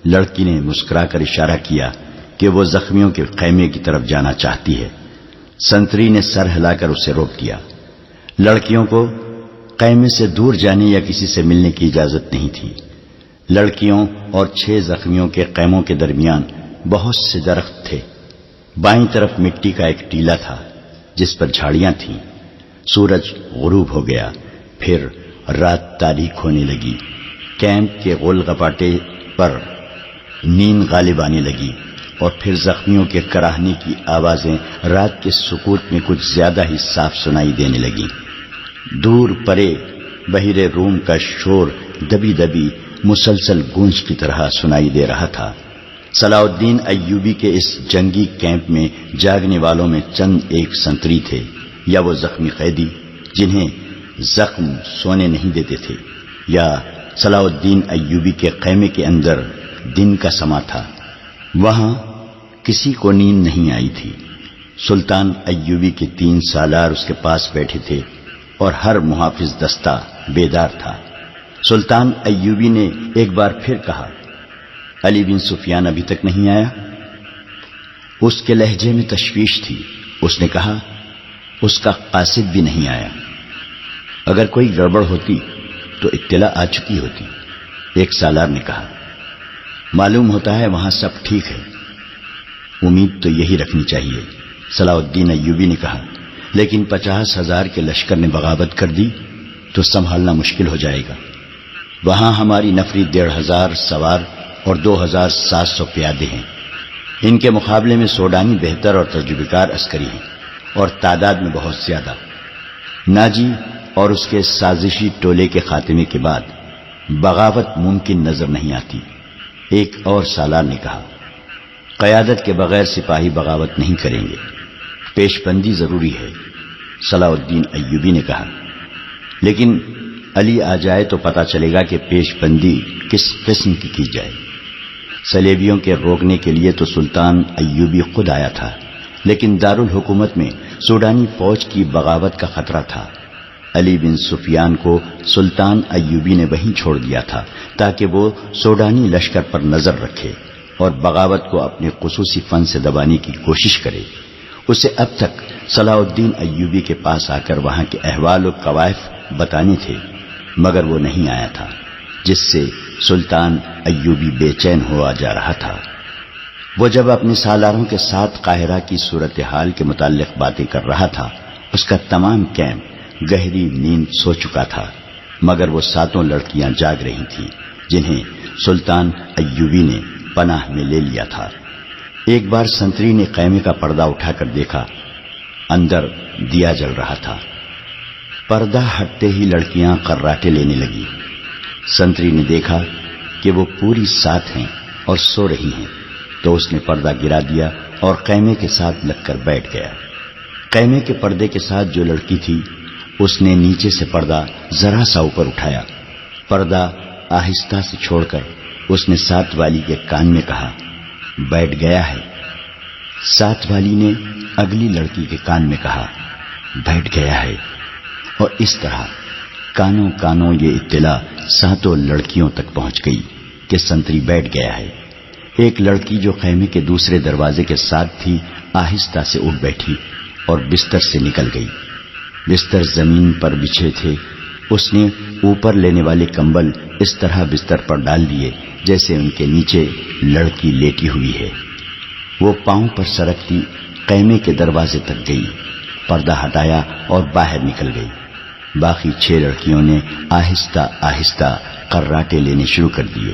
لڑکی نے مسکرا کر اشارہ کیا کہ وہ زخمیوں کے خیمے کی طرف جانا چاہتی ہے۔ سنتری نے سر ہلا کر اسے روک دیا۔ لڑکیوں کو خیمے سے دور جانے یا کسی سے ملنے کی اجازت نہیں تھی۔ لڑکیوں اور 6 زخمیوں کے خیموں کے درمیان بہت سے درخت تھے۔ بائیں طرف مٹی کا ایک ٹیلہ تھا جس پر جھاڑیاں تھیں۔ سورج غروب ہو گیا، پھر رات تاریک ہونے لگی۔ کیمپ کے غول غپاٹے پر نیند غالب آنے لگی اور پھر زخمیوں کے کراہنے کی آوازیں رات کے سکوت میں کچھ زیادہ ہی صاف سنائی دینے لگیں۔ دور پرے بحیرے روم کا شور دبی دبی مسلسل گونج کی طرح سنائی دے رہا تھا۔ صلاح الدین ایوبی کے اس جنگی کیمپ میں جاگنے والوں میں چند ایک سنتری تھے یا وہ زخمی قیدی جنہیں زخم سونے نہیں دیتے تھے، یا صلاح الدین ایوبی کے خیمے کے اندر دن کا سما تھا۔ وہاں کسی کو نیند نہیں آئی تھی۔ سلطان ایوبی کے 3 سالار اس کے پاس بیٹھے تھے اور ہر محافظ دستہ بیدار تھا۔ سلطان ایوبی نے ایک بار پھر کہا، علی بن سفیان ابھی تک نہیں آیا؟ اس کے لہجے میں تشویش تھی۔ اس نے کہا، اس کا قاصد بھی نہیں آیا۔ اگر کوئی گڑبڑ ہوتی تو اطلاع آ چکی ہوتی، ایک سالار نے کہا۔ معلوم ہوتا ہے وہاں سب ٹھیک ہے۔ امید تو یہی رکھنی چاہیے، صلاح الدین ایوبی نے کہا، لیکن 50,000 کے لشکر نے بغاوت کر دی تو سنبھالنا مشکل ہو جائے گا۔ وہاں ہماری نفری 1,500 سوار اور 2,700 پیادے ہیں۔ ان کے مقابلے میں سوڈانی بہتر اور تجربہ کار عسکری ہیں اور تعداد میں بہت زیادہ۔ ناجی اور اس کے سازشی ٹولے کے خاتمے کے بعد بغاوت ممکن نظر نہیں آتی۔ ایک اور سالار نے کہا، قیادت کے بغیر سپاہی بغاوت نہیں کریں گے، پیش بندی ضروری ہے۔ صلاح الدین ایوبی نے کہا، لیکن علی آ جائے تو پتہ چلے گا کہ پیش بندی کس قسم کی جائے۔ صلیبیوں کے روکنے کے لیے تو سلطان ایوبی خود آیا تھا، لیکن دارالحکومت میں سوڈانی فوج کی بغاوت کا خطرہ تھا۔ علی بن سفیان کو سلطان ایوبی نے وہیں چھوڑ دیا تھا تاکہ وہ سوڈانی لشکر پر نظر رکھے اور بغاوت کو اپنے خصوصی فن سے دبانے کی کوشش کرے۔ اسے اب تک صلاح الدین ایوبی کے پاس آ کر وہاں کے احوال و قوائف بتانے تھے، مگر وہ نہیں آیا تھا، جس سے سلطان ایوبی بے چین ہوا جا رہا تھا۔ وہ جب اپنے سالاروں کے ساتھ قاہرہ کی صورتحال کے متعلق باتیں کر رہا تھا، اس کا تمام کیمپ گہری نیند سو چکا تھا، مگر وہ 7 لڑکیاں جاگ رہی تھیں جنہیں سلطان ایوبی نے پناہ میں لے لیا تھا۔ ایک بار سنتری نے خیمے کا پردہ اٹھا کر دیکھا، اندر دیا جل رہا تھا۔ پردہ ہٹتے ہی لڑکیاں قراٹے لینے لگی۔ سنتری نے دیکھا کہ وہ پوری ساتھ ہیں اور سو رہی ہیں، تو اس نے پردہ گرا دیا اور خیمے کے ساتھ لگ کر بیٹھ گیا۔ خیمے کے پردے کے ساتھ جو لڑکی تھی، اس نے نیچے سے پردہ ذرا سا اوپر اٹھایا۔ پردہ آہستہ سے چھوڑ کر اس نے ساتھ والی کے کان میں کہا، بیٹھ گیا ہے۔ ساتھ والی نے اگلی لڑکی کے کان میں کہا، بیٹھ گیا ہے، اور اس طرح کانوں کانوں یہ اطلاع 7 لڑکیوں تک پہنچ گئی کہ سنتری بیٹھ گیا ہے۔ ایک لڑکی جو خیمے کے دوسرے دروازے کے ساتھ تھی آہستہ سے اٹھ بیٹھی اور بستر سے نکل گئی۔ بستر زمین پر بچھے تھے۔ اس نے اوپر لینے والے کمبل اس طرح بستر پر ڈال دیے جیسے ان کے نیچے لڑکی لیٹی ہوئی ہے۔ وہ پاؤں پر سرکتی خیمے کے دروازے تک گئی، پردہ ہٹایا اور باہر نکل گئی۔ باقی 6 لڑکیوں نے آہستہ آہستہ قراٹے لینے شروع کر دیے۔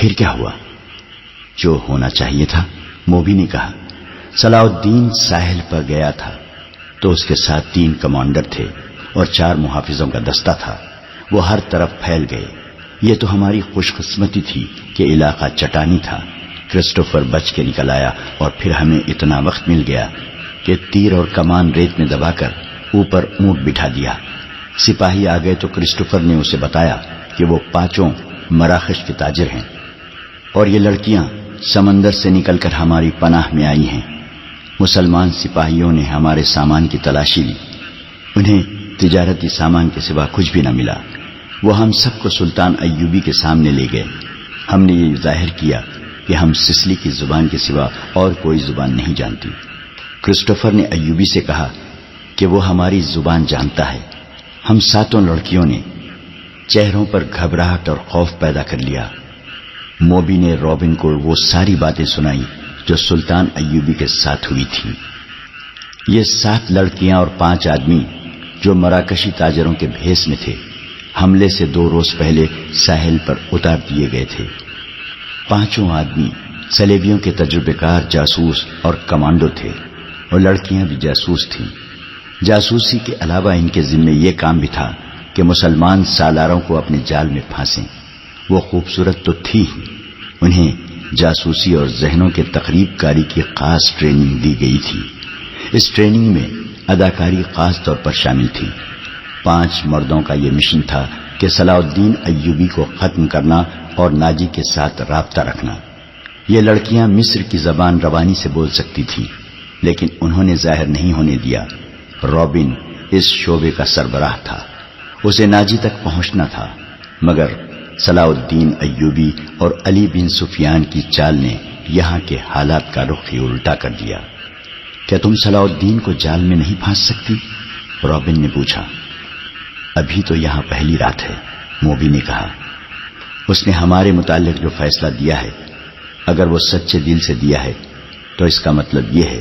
پھر کیا ہوا؟ جو ہونا چاہیے تھا، موبی نے کہا۔ صلاح الدین ساحل پر گیا تھا تو اس کے ساتھ 3 کمانڈر تھے اور 4 محافظوں کا دستہ تھا۔ وہ ہر طرف پھیل گئے۔ یہ تو ہماری خوش قسمتی تھی کہ علاقہ چٹانی تھا۔ کرسٹوفر بچ کے نکل آیا اور پھر ہمیں اتنا وقت مل گیا کہ تیر اور کمان ریت میں دبا کر اوپر اونٹ بٹھا دیا۔ سپاہی آ گئے تو کرسٹوفر نے اسے بتایا کہ وہ 5 مراکش کے تاجر ہیں اور یہ لڑکیاں سمندر سے نکل کر ہماری پناہ میں آئی ہیں۔ مسلمان سپاہیوں نے ہمارے سامان کی تلاشی لی، انہیں تجارتی سامان کے سوا کچھ بھی نہ ملا۔ وہ ہم سب کو سلطان ایوبی کے سامنے لے گئے۔ ہم نے یہ ظاہر کیا کہ ہم سسلی کی زبان کے سوا اور کوئی زبان نہیں جانتی۔ کرسٹوفر نے ایوبی سے کہا کہ وہ ہماری زبان جانتا ہے۔ ہم 7 لڑکیوں نے چہروں پر گھبراہٹ اور خوف پیدا کر لیا۔ موبی نے رابن کو وہ ساری باتیں سنائی جو سلطان ایوبی کے ساتھ ہوئی تھی۔ یہ 7 لڑکیاں اور 5 آدمی جو مراکشی تاجروں کے بھیس میں تھے، حملے سے 2 روز پہلے ساحل پر اتار دیے گئے تھے۔ 5 آدمی صلیبیوں کے تجربے کار جاسوس اور کمانڈو تھے اور لڑکیاں بھی جاسوس تھیں۔ جاسوسی کے علاوہ ان کے ذمے یہ کام بھی تھا کہ مسلمان سالاروں کو اپنے جال میں پھانسیں۔ وہ خوبصورت تو تھی ہی، انہیں جاسوسی اور ذہنوں کے تقریب کاری کی خاص ٹریننگ دی گئی تھی۔ اس ٹریننگ میں اداکاری خاص طور پر شامل تھی۔ 5 مردوں کا یہ مشن تھا کہ صلاح الدین ایوبی کو ختم کرنا اور ناجی کے ساتھ رابطہ رکھنا۔ یہ لڑکیاں مصر کی زبان روانی سے بول سکتی تھیں، لیکن انہوں نے ظاہر نہیں ہونے دیا۔ رابن اس شعبے کا سربراہ تھا، اسے ناجی تک پہنچنا تھا، مگر صلاح الدین ایوبی اور علی بن سفیان کی چال نے یہاں کے حالات کا رخ ہی الٹا کر دیا۔ کیا تم صلاح الدین کو جال میں نہیں پھانس سکتی؟ رابن نے پوچھا۔ ابھی تو یہاں پہلی رات ہے، موبی نے کہا۔ اس نے ہمارے متعلق جو فیصلہ دیا ہے، اگر وہ سچے دل سے دیا ہے تو اس کا مطلب یہ ہے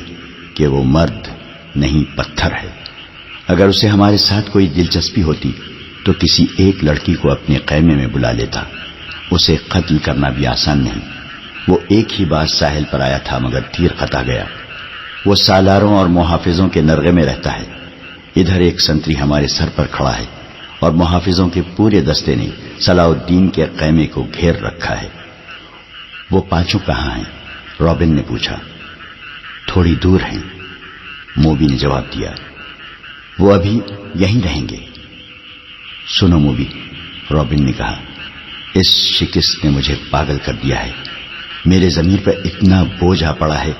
کہ وہ مرد نہیں پتھر ہے۔ اگر اسے ہمارے ساتھ کوئی دلچسپی ہوتی تو کسی ایک لڑکی کو اپنے خیمے میں بلا لیتا۔ اسے قتل کرنا بھی آسان نہیں۔ وہ ایک ہی بار ساحل پر آیا تھا مگر تیر خطا گیا۔ وہ سالاروں اور محافظوں کے نرغے میں رہتا ہے۔ ادھر ایک سنتری ہمارے سر پر کھڑا ہے اور محافظوں کے پورے دستے نے صلاح الدین کے خیمے کو گھیر رکھا ہے۔ وہ 5 کہاں ہیں؟ رابن نے پوچھا۔ تھوڑی دور ہیں، موبی نے جواب دیا۔ وہ ابھی یہیں رہیں گے۔ سنو موبی، رابن نے کہا، اس شکست نے مجھے پاگل کر دیا ہے۔ میرے ضمیر پر اتنا بوجھ آ پڑا ہے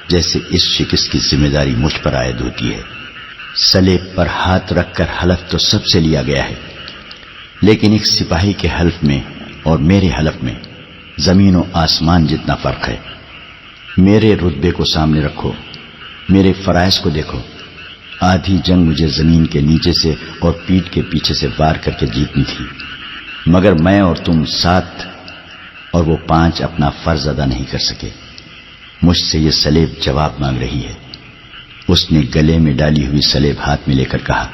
جیسے اس شکست کی ذمہ داری مجھ پر عائد ہوتی ہے۔ سلیب پر ہاتھ رکھ کر حلف تو سب سے لیا گیا ہے، لیکن ایک سپاہی کے حلف میں اور میرے حلف میں زمین و آسمان جتنا فرق ہے۔ میرے رتبے کو سامنے رکھو، میرے فرائض کو دیکھو۔ آدھی جنگ مجھے زمین کے نیچے سے اور پیٹھ کے پیچھے سے وار کر کے جیتنی تھی، مگر میں اور تم 7 اور وہ 5 اپنا فرض ادا نہیں کر سکے۔ مجھ سے یہ سلیب جواب مانگ رہی ہے۔ اس نے گلے میں ڈالی ہوئی سلیب ہاتھ میں لے کر کہا،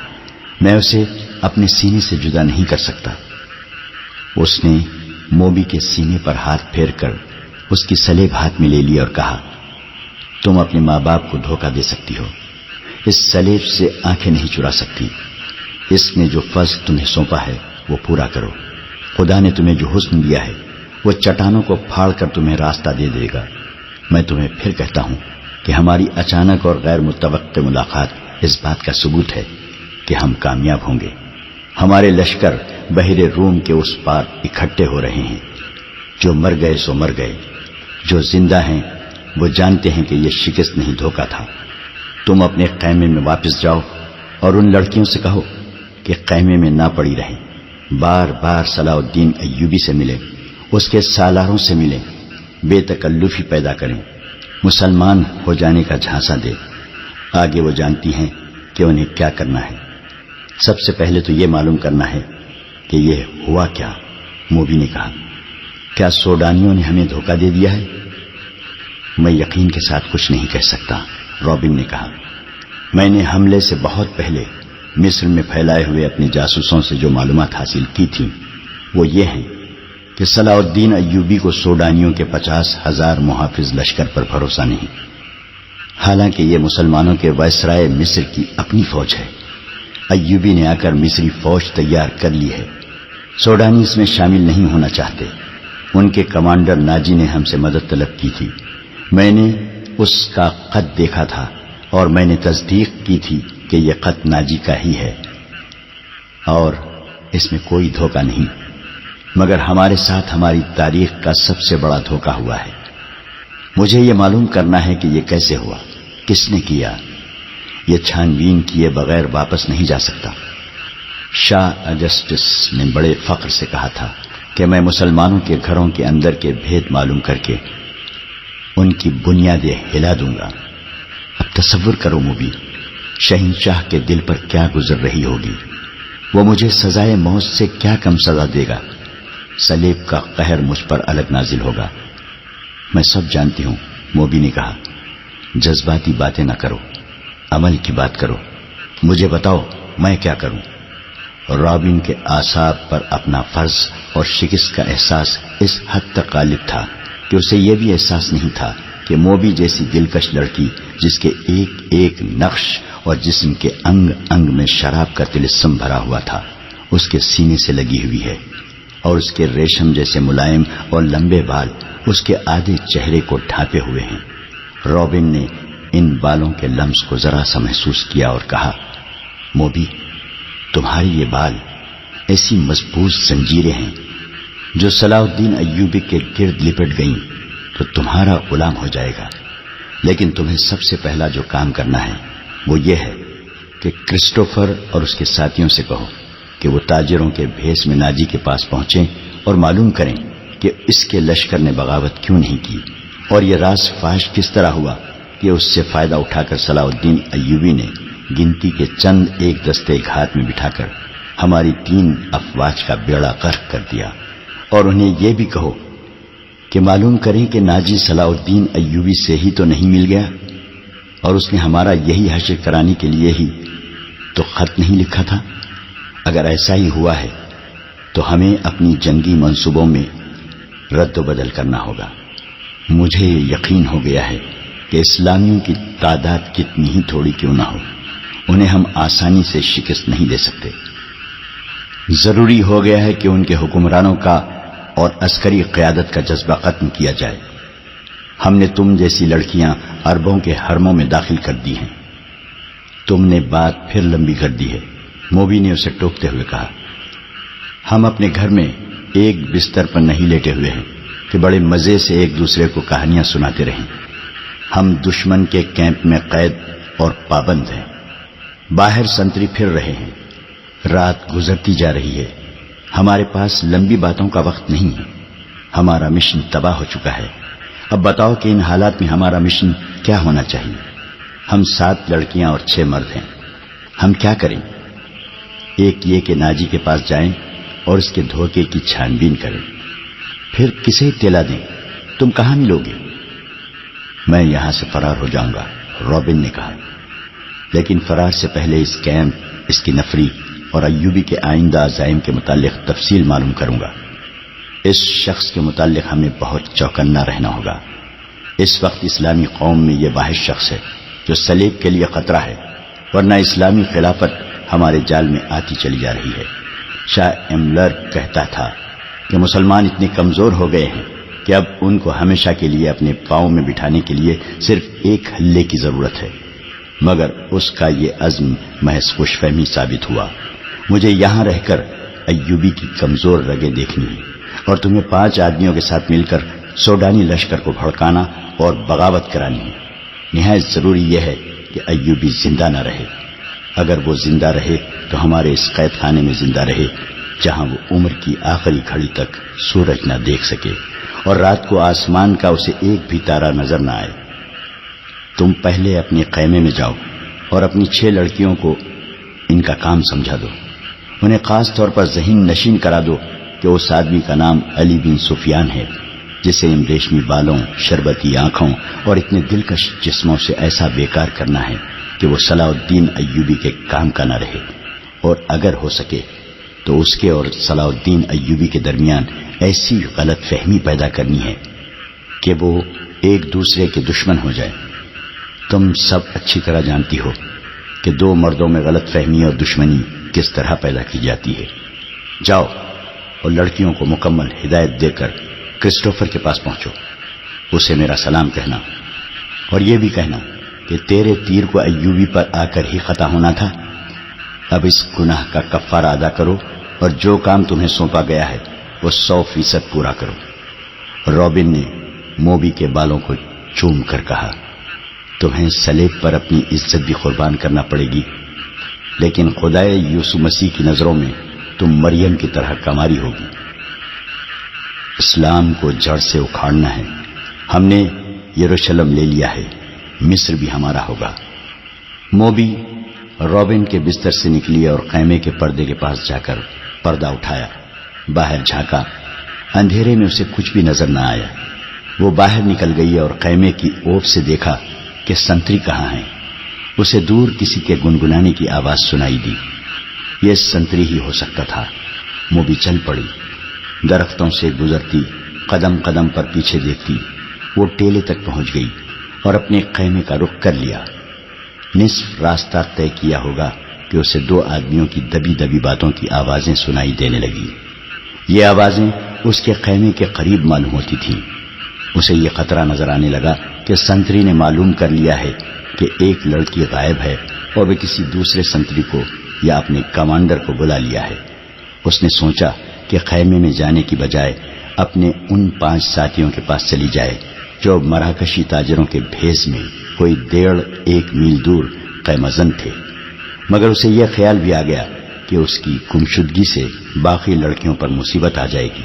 میں اسے اپنے سینے سے جدا نہیں کر سکتا۔ اس نے موبی کے سینے پر ہاتھ پھیر کر اس کی سلیب ہاتھ میں لے لی اور کہا، تم اپنے ماں باپ کو دھوکہ دے سکتی ہو، اس سلیب سے آنکھیں نہیں چرا سکتی۔ اس نے جو فرض تمہیں سونپا ہے وہ پورا کرو۔ خدا نے تمہیں جو حسن دیا ہے وہ چٹانوں کو پھاڑ کر تمہیں راستہ دے دے گا۔ میں تمہیں پھر کہتا ہوں کہ ہماری اچانک اور غیر متوقع ملاقات اس بات کا ثبوت ہے کہ ہم کامیاب ہوں گے۔ ہمارے لشکر بحر روم کے اس پار اکٹھے ہو رہے ہیں۔ جو مر گئے سو مر گئے، جو زندہ ہیں وہ جانتے ہیں کہ یہ شکست نہیں دھوکہ تھا۔ تم اپنے خیمے میں واپس جاؤ اور ان لڑکیوں سے کہو کہ خیمے میں نہ پڑی رہیں، بار بار صلاح الدین ایوبی سے ملیں، اس کے سالاروں سے ملیں، بے تکلفی پیدا کریں، مسلمان ہو جانے کا جھانسا دے۔ آگے وہ جانتی ہیں کہ انہیں کیا کرنا ہے۔ سب سے پہلے تو یہ معلوم کرنا ہے کہ یہ ہوا کیا۔ موبی نے کہا، کیا سوڈانیوں نے ہمیں دھوکہ دے دیا ہے؟ میں یقین کے ساتھ کچھ نہیں کہہ سکتا، رابن نے کہا۔ میں نے حملے سے بہت پہلے مصر میں پھیلائے ہوئے اپنے جاسوسوں سے جو معلومات حاصل کی تھیں وہ یہ ہیں کہ صلاح الدین ایوبی کو سوڈانیوں کے 50,000 محافظ لشکر پر بھروسہ نہیں، حالانکہ یہ مسلمانوں کے وائسرائے مصر کی اپنی فوج ہے۔ ایوبی نے آ کر مصری فوج تیار کر لی ہے، سوڈانی اس میں شامل نہیں ہونا چاہتے۔ ان کے کمانڈر ناجی نے ہم سے مدد طلب کی تھی، میں نے اس کا خط دیکھا تھا اور میں نے تصدیق کی تھی کہ یہ خط ناجی کا ہی ہے اور اس میں کوئی دھوکہ نہیں، مگر ہمارے ساتھ ہماری تاریخ کا سب سے بڑا دھوکہ ہوا ہے۔ مجھے یہ معلوم کرنا ہے کہ یہ کیسے ہوا، کس نے کیا۔ یہ چھان بین کیے بغیر واپس نہیں جا سکتا۔ شاہ اگسٹس نے بڑے فخر سے کہا تھا کہ میں مسلمانوں کے گھروں کے اندر کے بھید معلوم کر کے ان کی بنیادیں ہلا دوں گا۔ اب تصور کرو موبی، شہنشاہ کے دل پر کیا گزر رہی ہوگی، وہ مجھے سزائے موت سے کیا کم سزا دے گا، صلیب کا قہر مجھ پر الگ نازل ہوگا۔ میں سب جانتی ہوں، موبی نے کہا، جذباتی باتیں نہ کرو، عمل کی بات کرو، مجھے بتاؤ میں کیا کروں۔ رابن کے اعصاب پر اپنا فرض اور شکست کا احساس اس حد تک غالب تھا کہ اسے یہ بھی احساس نہیں تھا کہ موبی جیسی دلکش لڑکی، جس کے ایک ایک نقش اور جسم کے انگ انگ میں شراب کا طلسم بھرا ہوا تھا، اس کے سینے سے لگی ہوئی ہے، اور اس کے ریشم جیسے ملائم اور لمبے بال اس کے آدھے چہرے کو ڈھانپے ہوئے ہیں۔ رابن نے ان بالوں کے لمس کو ذرا سا محسوس کیا اور کہا، موبی، تمہاری یہ بال ایسی مضبوط زنجیریں ہیں جو صلاح الدین ایوبی کے گرد لپٹ گئیں تو تمہارا غلام ہو جائے گا، لیکن تمہیں سب سے پہلا جو کام کرنا ہے وہ یہ ہے کہ کرسٹوفر اور اس کے ساتھیوں سے کہو کہ وہ تاجروں کے بھیس میں ناجی کے پاس پہنچیں اور معلوم کریں کہ اس کے لشکر نے بغاوت کیوں نہیں کی اور یہ راز فاش کس طرح ہوا کہ اس سے فائدہ اٹھا کر صلاح الدین ایوبی نے گنتی کے چند ایک دستے گھات میں بٹھا کر ہماری 3 افواج کا بیڑا غرق کر دیا، اور انہیں یہ بھی کہو کہ معلوم کریں کہ ناجی صلاح الدین ایوبی سے ہی تو نہیں مل گیا اور اس نے ہمارا یہی حشر کرانے کے لیے ہی تو خط نہیں لکھا تھا۔ اگر ایسا ہی ہوا ہے تو ہمیں اپنی جنگی منصوبوں میں رد و بدل کرنا ہوگا۔ مجھے یہ یقین ہو گیا ہے کہ اسلامیوں کی تعداد کتنی ہی تھوڑی کیوں نہ ہو، انہیں ہم آسانی سے شکست نہیں دے سکتے۔ ضروری ہو گیا ہے کہ ان کے حکمرانوں کا اور عسکری قیادت کا جذبہ ختم کیا جائے۔ ہم نے تم جیسی لڑکیاں عربوں کے حرموں میں داخل کر دی ہیں۔ تم نے بات پھر لمبی کر دی ہے، موبی نے اسے ٹوکتے ہوئے کہا۔ ہم اپنے گھر میں ایک بستر پر نہیں لیٹے ہوئے ہیں کہ بڑے مزے سے ایک دوسرے کو کہانیاں سناتے رہیں۔ ہم دشمن کے کیمپ میں قید اور پابند ہیں، باہر سنتری پھر رہے ہیں، رات گزرتی جا رہی ہے، ہمارے پاس لمبی باتوں کا وقت نہیں ہے، ہمارا مشن تباہ ہو چکا ہے۔ اب بتاؤ کہ ان حالات میں ہمارا مشن کیا ہونا چاہیے؟ ہم 7 لڑکیاں اور 6 مرد ہیں، ہم کیا کریں؟ ایک یہ کہ ناجی کے پاس جائیں اور اس کے دھوکے کی چھان بین کریں، پھر کسے اطلاع دیں؟ تم کہاں ملو گے؟ میں یہاں سے فرار ہو جاؤں گا، رابن نے کہا، لیکن فرار سے پہلے اس کیمپ، اس کی نفری اور ایوبی کے آئندہ عزائم کے متعلق تفصیل معلوم کروں گا۔ اس شخص کے متعلق ہمیں بہت چوکنا رہنا ہوگا۔ اس وقت اسلامی قوم میں یہ واحد شخص ہے جو صلیب کے لیے خطرہ ہے، ورنہ اسلامی خلافت ہمارے جال میں آتی چلی جا رہی ہے۔ شاہ ایملر کہتا تھا کہ مسلمان اتنے کمزور ہو گئے ہیں کہ اب ان کو ہمیشہ کے لیے اپنے پاؤں میں بٹھانے کے لیے صرف ایک حلے کی ضرورت ہے، مگر اس کا یہ عزم محض خوش فہمی ثابت ہوا۔ مجھے یہاں رہ کر ایوبی کی کمزور رگیں دیکھنی ہے اور تمہیں 5 آدمیوں کے ساتھ مل کر سوڈانی لشکر کو بھڑکانا اور بغاوت کرانی ہے۔ نہایت ضروری یہ ہے کہ ایوبی زندہ نہ رہے۔ اگر وہ زندہ رہے تو ہمارے اس قید خانے میں زندہ رہے جہاں وہ عمر کی آخری گھڑی تک سورج نہ دیکھ سکے اور رات کو آسمان کا اسے ایک بھی تارا نظر نہ آئے۔ تم پہلے اپنے خیمے میں جاؤ اور اپنی 6 لڑکیوں کو ان کا کام سمجھا دو، انہیں خاص طور پر ذہن نشین کرا دو کہ اس آدمی کا نام علی بن سفیان ہے جسے ان ریشمی بالوں، شربتی آنکھوں اور اتنے دلکش جسموں سے ایسا بیکار کرنا ہے کہ وہ صلاح الدین ایوبی کے کام کا نہ رہے، اور اگر ہو سکے تو اس کے اور صلاح الدین ایوبی کے درمیان ایسی غلط فہمی پیدا کرنی ہے کہ وہ ایک دوسرے کے دشمن ہو جائے۔ تم سب اچھی طرح جانتی ہو کہ دو مردوں میں غلط فہمی اور دشمنی کس طرح پیدا کی جاتی ہے۔ جاؤ اور لڑکیوں کو مکمل ہدایت دے کر کرسٹوفر کے پاس پہنچو، اسے میرا سلام کہنا، اور یہ بھی کہنا کہ تیرے تیر کو ایوبی پر آ کر ہی خطا ہونا تھا۔ اب اس گناہ کا کفارہ ادا کرو اور جو کام تمہیں سونپا گیا ہے وہ 100% پورا کرو۔ رابن نے موبی کے بالوں کو چوم کر کہا، تمہیں سلیب پر اپنی عزت بھی قربان کرنا پڑے گی، لیکن خدائے یسوع مسیح کی نظروں میں تم مریم کی طرح کماری ہوگی۔ اسلام کو جڑ سے اکھاڑنا ہے۔ ہم نے یروشلم لے لیا ہے، مصر بھی ہمارا ہوگا۔ موبی رابن کے بستر سے نکلی اور خیمے کے پردے کے پاس جا کر پردہ اٹھایا، باہر جھانکا۔ اندھیرے میں اسے کچھ بھی نظر نہ آیا۔ وہ باہر نکل گئی اور خیمے کی اوٹ سے دیکھا کہ سنتری کہاں ہے۔ اسے دور کسی کے گنگنانے کی آواز سنائی دی۔ یہ سنتری ہی ہو سکتا تھا۔ موبی چل پڑی، درختوں سے گزرتی، قدم قدم پر پیچھے دیکھتی، وہ ٹیلے تک پہنچ گئی اور اپنے خیمے کا رخ کر لیا۔ نصف راستہ طے کیا ہوگا کہ اسے دو آدمیوں کی دبی دبی باتوں کی آوازیں سنائی دینے لگی۔ یہ آوازیں اس کے خیمے کے قریب معلوم ہوتی تھیں۔ اسے یہ خطرہ نظر آنے لگا کہ سنتری نے معلوم کر لیا ہے کہ ایک لڑکی غائب ہے اور وہ کسی دوسرے سنتری کو یا اپنے کمانڈر کو بلا لیا ہے۔ اس نے سوچا کہ خیمے میں جانے کی بجائے اپنے ان 5 ساتھیوں کے پاس چلی جائے جو مراکشی تاجروں کے بھیس میں کوئی 1.5 میل دور خیمہ زن تھے، مگر اسے یہ خیال بھی آ گیا کہ اس کی گمشدگی سے باقی لڑکیوں پر مصیبت آ جائے گی۔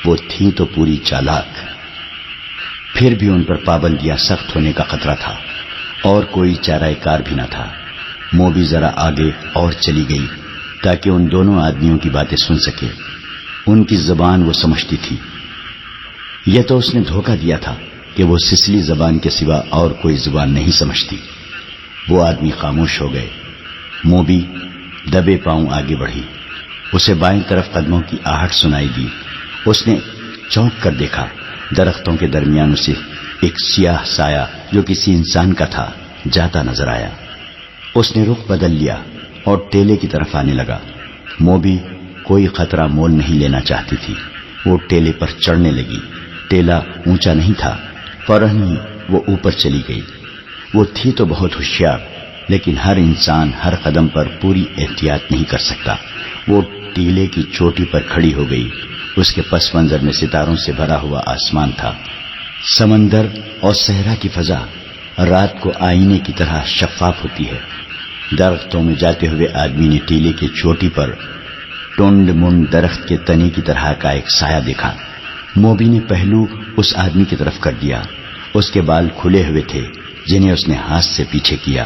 وہ تھیں تو پوری چالاک، پھر بھی ان پر پابندیاں سخت ہونے کا خطرہ تھا اور کوئی چارہ کار بھی نہ تھا۔ موبی ذرا آگے اور چلی گئی تاکہ ان دونوں آدمیوں کی باتیں سن سکے۔ ان کی زبان وہ سمجھتی تھی۔ یہ تو اس نے دھوکہ دیا تھا کہ وہ سسلی زبان کے سوا اور کوئی زبان نہیں سمجھتی۔ وہ آدمی خاموش ہو گئے۔ موبی دبے پاؤں آگے بڑھی۔ اسے بائیں طرف قدموں کی آہٹ سنائی دی۔ اس نے چونک کر دیکھا، درختوں کے درمیان اسے ایک سیاہ سایہ جو کسی انسان کا تھا جاتا نظر آیا۔ اس نے رخ بدل لیا اور ٹیلے کی طرف آنے لگا۔ موبی کوئی خطرہ مول نہیں لینا چاہتی تھی۔ وہ ٹیلے پر چڑھنے لگی۔ ٹیلا اونچا نہیں تھا، فوراً ہی وہ اوپر چلی گئی۔ وہ تھی تو بہت ہوشیار، لیکن ہر انسان ہر قدم پر پوری احتیاط نہیں کر سکتا۔ وہ ٹیلے کی چوٹی پر کھڑی ہو گئی۔ اس کے پس منظر میں ستاروں سے بھرا ہوا آسمان تھا۔ سمندر اور صحرا کی فضا رات کو آئینے کی طرح شفاف ہوتی ہے۔ درختوں میں جاتے ہوئے آدمی نے ٹیلے کی چوٹی پر ٹونڈ منڈ درخت کے تنے کی طرح کا ایک سایہ دیکھا۔ موبی نے پہلو اس آدمی کی طرف کر دیا۔ اس کے بال کھلے ہوئے تھے جنہیں اس نے ہاتھ سے پیچھے کیا۔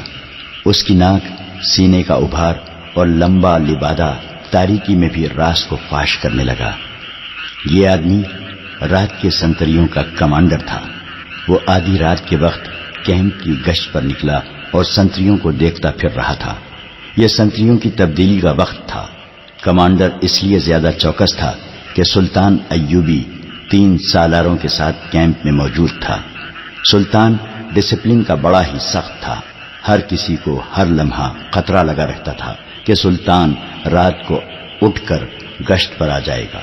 اس کی ناک، سینے کا ابھار اور لمبا لبادہ تاریکی میں بھی راز کو فاش کرنے لگا۔ یہ آدمی رات کے سنتریوں کا کمانڈر تھا۔ وہ آدھی رات کے وقت کیمپ کی گشت پر نکلا اور سنتریوں کو دیکھتا پھر رہا تھا۔ یہ سنتریوں کی تبدیلی کا وقت تھا۔ کمانڈر اس لیے زیادہ چوکس تھا کہ سلطان ایوبی 3 سالاروں کے ساتھ کیمپ میں موجود تھا۔ سلطان ڈسپلن کا بڑا ہی سخت تھا۔ ہر کسی کو ہر لمحہ خطرہ لگا رہتا تھا کہ سلطان رات کو اٹھ کر گشت پر آ جائے گا۔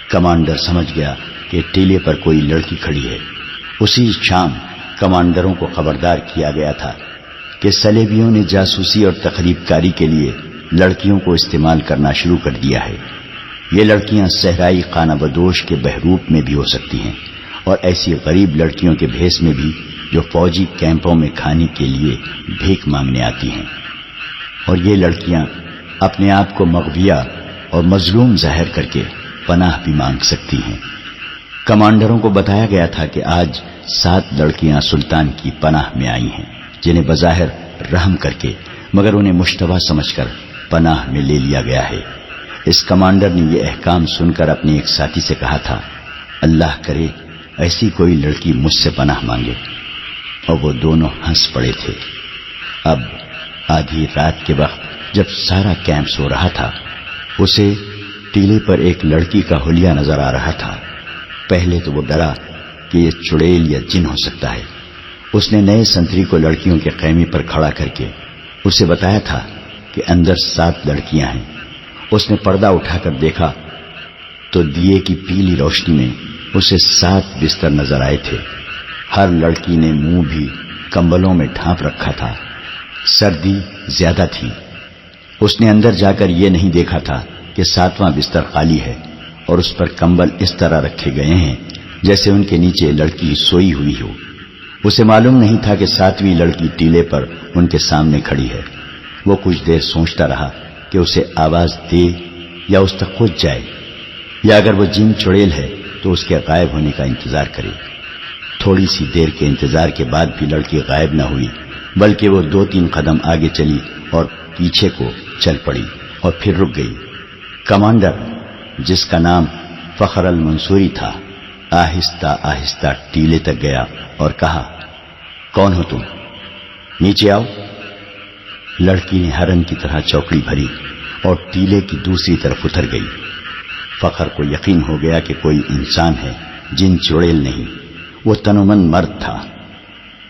کمانڈر سمجھ گیا کہ ٹیلے پر کوئی لڑکی کھڑی ہے۔ اسی شام کمانڈروں کو خبردار کیا گیا تھا کہ صلیبیوں نے جاسوسی اور تخریب کاری کے لیے لڑکیوں کو استعمال کرنا شروع کر دیا ہے۔ یہ لڑکیاں صحرائی خانہ بدوش کے بہروپ میں بھی ہو سکتی ہیں اور ایسی غریب لڑکیوں کے بھیس میں بھی جو فوجی کیمپوں میں کھانے کے لیے بھیک مانگنے آتی ہیں، اور یہ لڑکیاں اپنے آپ کو مغویہ اور مظلوم ظاہر کر کے پناہ بھی مانگ سکتی ہیں۔ کمانڈروں کو بتایا گیا تھا کہ آج 7 لڑکیاں سلطان کی پناہ میں آئی ہیں جنہیں بظاہر رحم کر کے مگر انہیں مشتبہ سمجھ کر پناہ میں لے لیا گیا ہے۔ اس کمانڈر نے یہ احکام سن کر اپنے ایک ساتھی سے کہا تھا، اللہ کرے ایسی کوئی لڑکی مجھ سے پناہ مانگے، اور وہ دونوں ہنس پڑے تھے۔ اب آدھی رات کے وقت جب سارا کیمپ سو رہا تھا، اسے ٹیلے پر ایک لڑکی کا حلیہ نظر آ رہا تھا۔ پہلے تو وہ ڈرا کہ یہ چڑیل یا جن ہو سکتا ہے۔ اس نے نئے سنتری کو لڑکیوں کے خیمے پر کھڑا کر کے اسے بتایا تھا کہ اندر 7 لڑکیاں ہیں۔ اس نے پردہ اٹھا کر دیکھا تو دیے کی پیلی روشنی میں اسے 7 بستر نظر آئے تھے۔ ہر لڑکی نے منہ بھی کمبلوں میں ڈھانپ رکھا تھا۔ سردی زیادہ تھی۔ اس نے اندر جا کر یہ نہیں دیکھا تھا کہ 7واں بستر خالی ہے اور اس پر کمبل اس طرح رکھے گئے ہیں جیسے ان کے نیچے لڑکی سوئی ہوئی ہو۔ اسے معلوم نہیں تھا کہ 7ویں لڑکی ٹیلے پر ان کے سامنے کھڑی ہے۔ وہ کچھ دیر سوچتا رہا کہ اسے آواز دے یا اس تک خود جائے، یا اگر وہ جن چڑیل ہے تو اس کے غائب ہونے کا انتظار کرے۔ تھوڑی سی دیر کے انتظار کے بعد بھی لڑکی غائب نہ ہوئی، بلکہ وہ 2-3 قدم آگے چلی اور پیچھے کو چل پڑی اور پھر رک گئی۔ کمانڈر، جس کا نام فخر المنصوری تھا، آہستہ آہستہ ٹیلے تک گیا اور کہا، کون ہو تم؟ نیچے آؤ۔ لڑکی نے ہرن کی طرح چوکڑی بھری اور ٹیلے کی دوسری طرف اتر گئی۔ فخر کو یقین ہو گیا کہ کوئی انسان ہے، جن چڑیل نہیں۔ وہ تنومند مرد تھا۔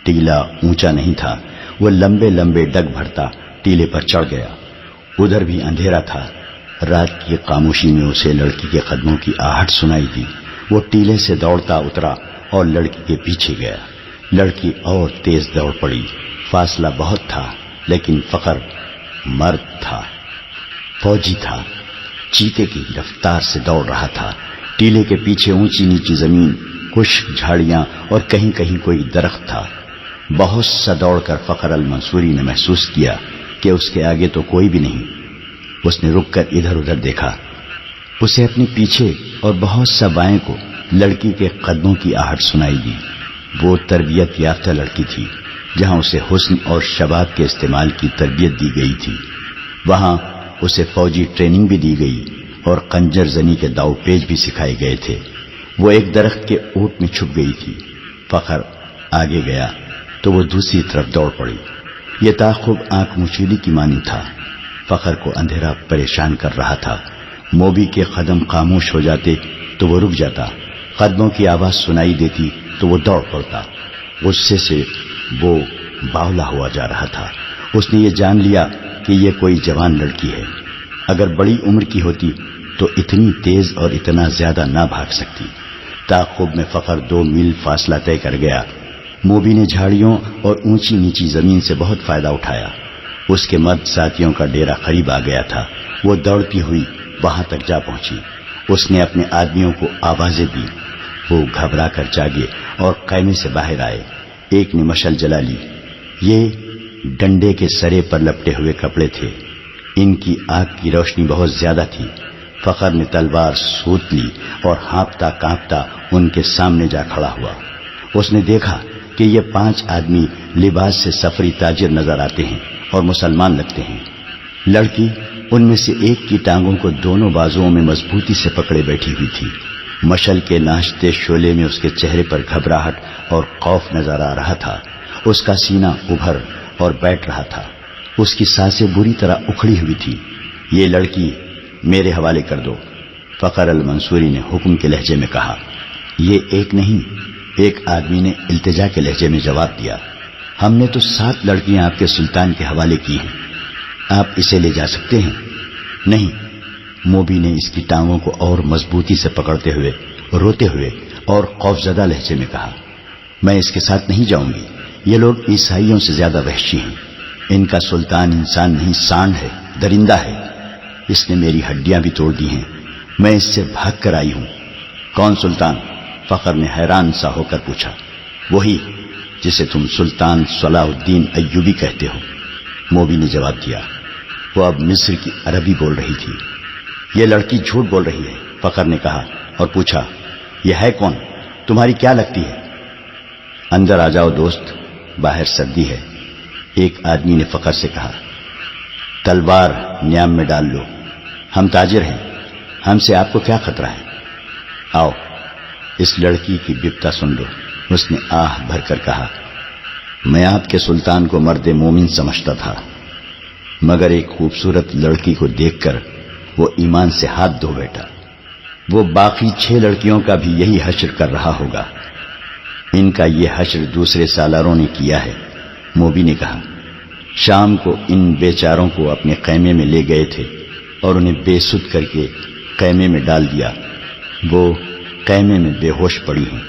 ٹیلا اونچا نہیں تھا۔ وہ لمبے لمبے ڈگ بھرتا ٹیلے پر چڑھ گیا۔ ادھر بھی اندھیرا تھا۔ رات کی خاموشی میں اسے لڑکی کے قدموں کی آہٹ سنائی دی۔ وہ ٹیلے سے دوڑتا اترا اور لڑکی کے پیچھے گیا۔ لڑکی اور تیز دوڑ پڑی۔ فاصلہ بہت تھا، لیکن فخر مرد تھا، فوجی تھا، چیتے کی رفتار سے دوڑ رہا تھا۔ ٹیلے کے پیچھے اونچی نیچی زمین، خشک جھاڑیاں اور کہیں کہیں کوئی درخت تھا۔ بہت سا دوڑ کر فخر المنصوری نے محسوس کیا کہ اس کے آگے تو کوئی بھی نہیں۔ اس نے رک کر ادھر ادھر دیکھا۔ اسے اپنے پیچھے اور بہت سا بائیں کو لڑکی کے قدموں کی آہٹ سنائی دی۔ وہ تربیت یافتہ لڑکی تھی۔ جہاں اسے حسن اور شباب کے استعمال کی تربیت دی گئی تھی، وہاں اسے فوجی ٹریننگ بھی دی گئی اور خنجر زنی کے داؤ پیچ بھی سکھائے گئے تھے۔ وہ ایک درخت کے اوٹ میں چھپ گئی تھی۔ فخر آگے گیا تو وہ دوسری طرف دوڑ پڑی۔ یہ تعاقب آنکھ مچیلی کی مانند تھا۔ فخر کو اندھیرا پریشان کر رہا تھا۔ موبی کے قدم خاموش ہو جاتے تو وہ رک جاتا، قدموں کی آواز سنائی دیتی تو وہ دوڑ پڑتا۔ غصے سے وہ باولا ہوا جا رہا تھا۔ اس نے یہ جان لیا کہ یہ کوئی جوان لڑکی ہے۔ اگر بڑی عمر کی ہوتی تو اتنی تیز اور اتنا زیادہ نہ بھاگ سکتی۔ تعاقب میں فخر 2 میل فاصلہ طے کر گیا۔ موبی نے جھاڑیوں اور اونچی نیچی زمین سے بہت فائدہ اٹھایا۔ اس کے مرد ساتھیوں کا ڈیرا قریب آ گیا تھا۔ وہ دوڑتی ہوئی وہاں تک جا پہنچی۔ اس نے اپنے آدمیوں کو آوازیں دی۔ وہ گھبرا کر جاگے اور خیمے سے باہر آئے۔ ایک نے مشعل جلا لی۔ یہ ڈنڈے کے سرے پر لپٹے ہوئے کپڑے تھے۔ ان کی آگ کی روشنی بہت زیادہ تھی۔ فخر نے تلوار سوت لی اور ہانپتا کانپتا ان کے سامنے جا کھڑا ہوا۔ اس نے دیکھا کہ یہ 5 آدمی لباس سے سفری تاجر نظر آتے ہیں اور مسلمان لگتے ہیں۔ لڑکی ان میں سے ایک کی ٹانگوں کو دونوں بازوؤں میں مضبوطی سے پکڑے بیٹھی ہوئی تھی۔ مشعل کے ناشتے شعلے میں اس کے چہرے پر گھبراہٹ اور خوف نظر آ رہا تھا۔ اس کا سینہ ابھر اور بیٹھ رہا تھا۔ اس کی سانسیں بری طرح اکھڑی ہوئی تھی۔ یہ لڑکی میرے حوالے کر دو، فخر المنصوری نے حکم کے لہجے میں کہا۔ یہ ایک نہیں، ایک آدمی نے التجا کے لہجے میں جواب دیا۔ ہم نے تو 7 لڑکیاں آپ کے سلطان کے حوالے کی ہیں، آپ اسے لے جا سکتے ہیں؟ نہیں، موبی نے اس کی ٹانگوں کو اور مضبوطی سے پکڑتے ہوئے، روتے ہوئے اور خوفزدہ لہجے میں کہا، میں اس کے ساتھ نہیں جاؤں گی۔ یہ لوگ عیسائیوں سے زیادہ وحشی ہیں۔ ان کا سلطان انسان نہیں، سانڈ ہے، درندہ ہے۔ اس نے میری ہڈیاں بھی توڑ دی ہیں۔ میں اس سے بھاگ کر آئی ہوں۔ کون سلطان؟ فخر نے حیران سا ہو کر پوچھا۔ وہی جسے تم سلطان صلاح الدین ایوبی کہتے ہو، موبی نے جواب دیا۔ وہ اب مصر کی عربی بول رہی تھی۔ یہ لڑکی جھوٹ بول رہی ہے، فخر نے کہا اور پوچھا، یہ ہے کون؟ تمہاری کیا لگتی ہے؟ اندر آ جاؤ دوست، باہر سردی ہے، ایک آدمی نے فخر سے کہا۔ تلوار نیام میں ڈال لو، ہم تاجر ہیں، ہم سے آپ کو کیا خطرہ ہے؟ آؤ، اس لڑکی کی بپتا سن لو۔ اس نے آہ بھر کر کہا، میں آپ کے سلطان کو مرد مومن سمجھتا تھا، مگر ایک خوبصورت لڑکی کو دیکھ کر وہ ایمان سے ہاتھ دھو بیٹھا۔ وہ باقی 6 لڑکیوں کا بھی یہی حشر کر رہا ہوگا۔ ان کا یہ حشر دوسرے سالاروں نے کیا ہے۔ موبی نے کہا، شام کو ان بیچاروں کو اپنے خیمے میں لے گئے تھے اور انہیں بے سود کر کے خیمے میں ڈال دیا۔ وہ خیمے میں بے ہوش پڑی ہیں۔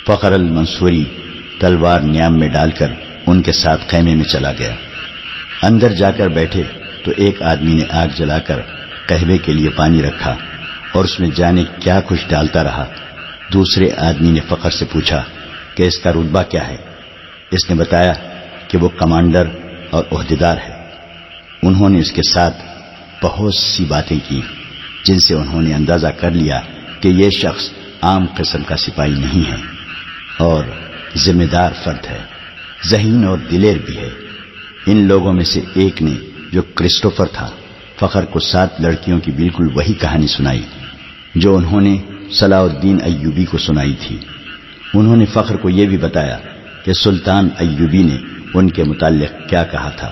فخر المنصوری تلوار نیام میں ڈال کر ان کے ساتھ خیمے میں چلا گیا۔ اندر جا کر بیٹھے تو ایک آدمی نے آگ جلا کر قہوے کے لیے پانی رکھا اور اس میں جانے کیا کچھ ڈالتا رہا۔ دوسرے آدمی نے فخر سے پوچھا کہ اس کا رتبہ کیا ہے؟ اس نے بتایا کہ وہ کمانڈر اور عہدیدار ہے۔ انہوں نے اس کے ساتھ بہت سی باتیں کی جن سے انہوں نے اندازہ کر لیا کہ یہ شخص عام قسم کا سپاہی نہیں ہے اور ذمہ دار فرد ہے، ذہین اور دلیر بھی ہے۔ ان لوگوں میں سے ایک نے، جو کرسٹوفر تھا، فخر کو 7 لڑکیوں کی بالکل وہی کہانی سنائی جو انہوں نے صلاح الدین ایوبی کو سنائی تھی۔ انہوں نے فخر کو یہ بھی بتایا کہ سلطان ایوبی نے ان کے متعلق کیا کہا تھا۔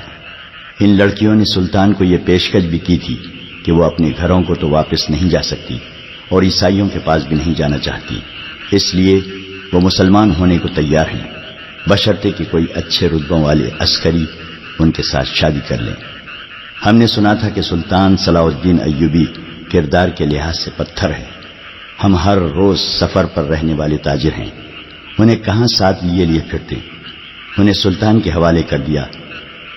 ان لڑکیوں نے سلطان کو یہ پیشکش بھی کی تھی کہ وہ اپنے گھروں کو تو واپس نہیں جا سکتی اور عیسائیوں کے پاس بھی نہیں جانا چاہتی، اس لیے وہ مسلمان ہونے کو تیار ہیں، بشرطے کہ کوئی اچھے رتبوں والے عسکری ان کے ساتھ شادی کر لیں۔ ہم نے سنا تھا کہ سلطان صلاح الدین ایوبی کردار کے لحاظ سے پتھر ہے۔ ہم ہر روز سفر پر رہنے والے تاجر ہیں، انہیں کہاں ساتھ لیے پھرتے، انہیں سلطان کے حوالے کر دیا،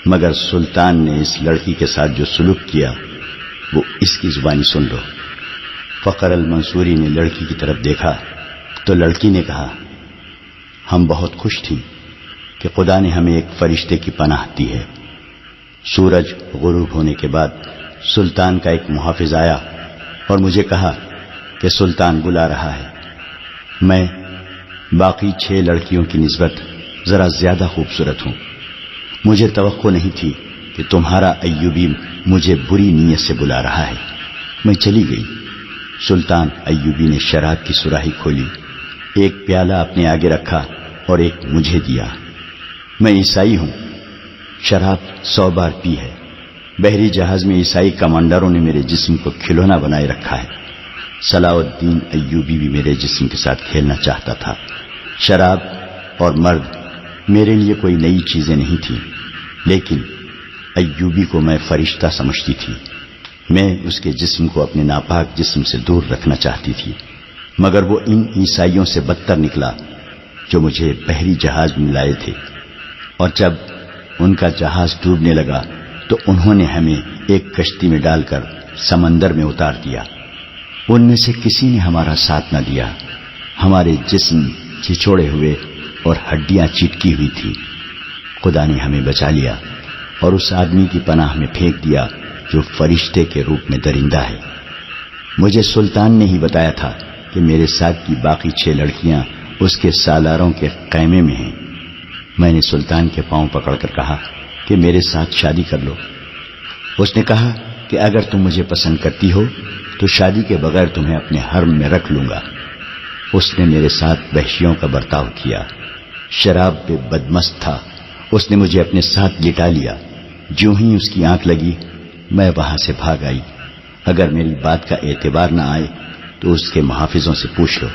مگر سلطان نے اس لڑکی کے ساتھ جو سلوک کیا وہ اس کی زبانی سن لو۔ فخر المنصوری نے لڑکی کی طرف دیکھا تو لڑکی نے کہا، ہم بہت خوش تھیں کہ خدا نے ہمیں ایک فرشتے کی پناہ دی ہے۔ سورج غروب ہونے کے بعد سلطان کا ایک محافظ آیا اور مجھے کہا کہ سلطان بلا رہا ہے۔ میں باقی 6 لڑکیوں کی نسبت ذرا زیادہ خوبصورت ہوں۔ مجھے توقع نہیں تھی کہ تمہارا ایوبی مجھے بری نیت سے بلا رہا ہے۔ میں چلی گئی۔ سلطان ایوبی نے شراب کی سراہی کھولی، ایک پیالہ اپنے آگے رکھا اور ایک مجھے دیا۔ میں عیسائی ہوں، شراب 100 بار پی ہے۔ بحری جہاز میں عیسائی کمانڈروں نے میرے جسم کو کھلونا بنائے رکھا ہے۔ صلاح الدین ایوبی بھی میرے جسم کے ساتھ کھیلنا چاہتا تھا۔ شراب اور مرد میرے لیے کوئی نئی چیزیں نہیں تھیں، لیکن ایوبی کو میں فرشتہ سمجھتی تھی۔ میں اس کے جسم کو اپنے ناپاک جسم سے دور رکھنا چاہتی تھی، مگر وہ ان عیسائیوں سے بدتر نکلا جو مجھے بحری جہاز میں لائے تھے، اور جب ان کا جہاز ڈوبنے لگا تو انہوں نے ہمیں ایک کشتی میں ڈال کر سمندر میں اتار دیا۔ ان میں سے کسی نے ہمارا ساتھ نہ دیا۔ ہمارے جسم چھچوڑے ہوئے اور ہڈیاں چٹکی ہوئی تھی۔ خدا نے ہمیں بچا لیا اور اس آدمی کی پناہ میں پھینک دیا جو فرشتے کے روپ میں درندہ ہے۔ مجھے سلطان نے ہی بتایا تھا کہ میرے ساتھ کی باقی 6 لڑکیاں اس کے سالاروں کے خیمے میں ہیں۔ میں نے سلطان کے پاؤں پکڑ کر کہا کہ میرے ساتھ شادی کر لو۔ اس نے کہا کہ اگر تم مجھے پسند کرتی ہو تو شادی کے بغیر تمہیں اپنے حرم میں رکھ لوں گا۔ اس نے میرے ساتھ وحشیوں کا برتاؤ کیا۔ شراب پہ بدمست تھا۔ اس نے مجھے اپنے ساتھ لٹا لیا۔ جو ہی اس کی آنکھ لگی میں وہاں سے بھاگ آئی۔ اگر میری بات کا اعتبار نہ آئے تو اس کے محافظوں سے پوچھ لو۔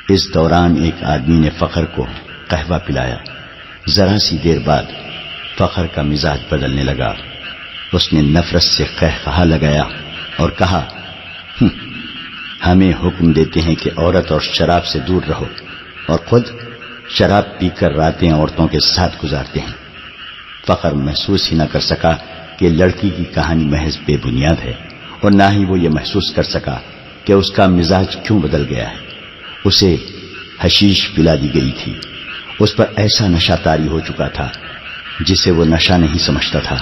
اس دوران ایک آدمی نے فخر کو قہوہ پلایا۔ ذرا سی دیر بعد فخر کا مزاج بدلنے لگا۔ اس نے نفرت سے قہقہا لگایا اور کہا، ہمیں حکم دیتے ہیں کہ عورت اور شراب سے دور رہو، اور خود شراب پی کر راتیں عورتوں کے ساتھ گزارتے ہیں۔ فخر محسوس ہی نہ کر سکا کہ لڑکی کی کہانی محض بے بنیاد ہے، اور نہ ہی وہ یہ محسوس کر سکا کہ اس کا مزاج کیوں بدل گیا ہے۔ اسے حشیش پلا دی گئی تھی۔ اس پر ایسا نشہ طاری ہو چکا تھا جسے وہ نشہ نہیں سمجھتا تھا۔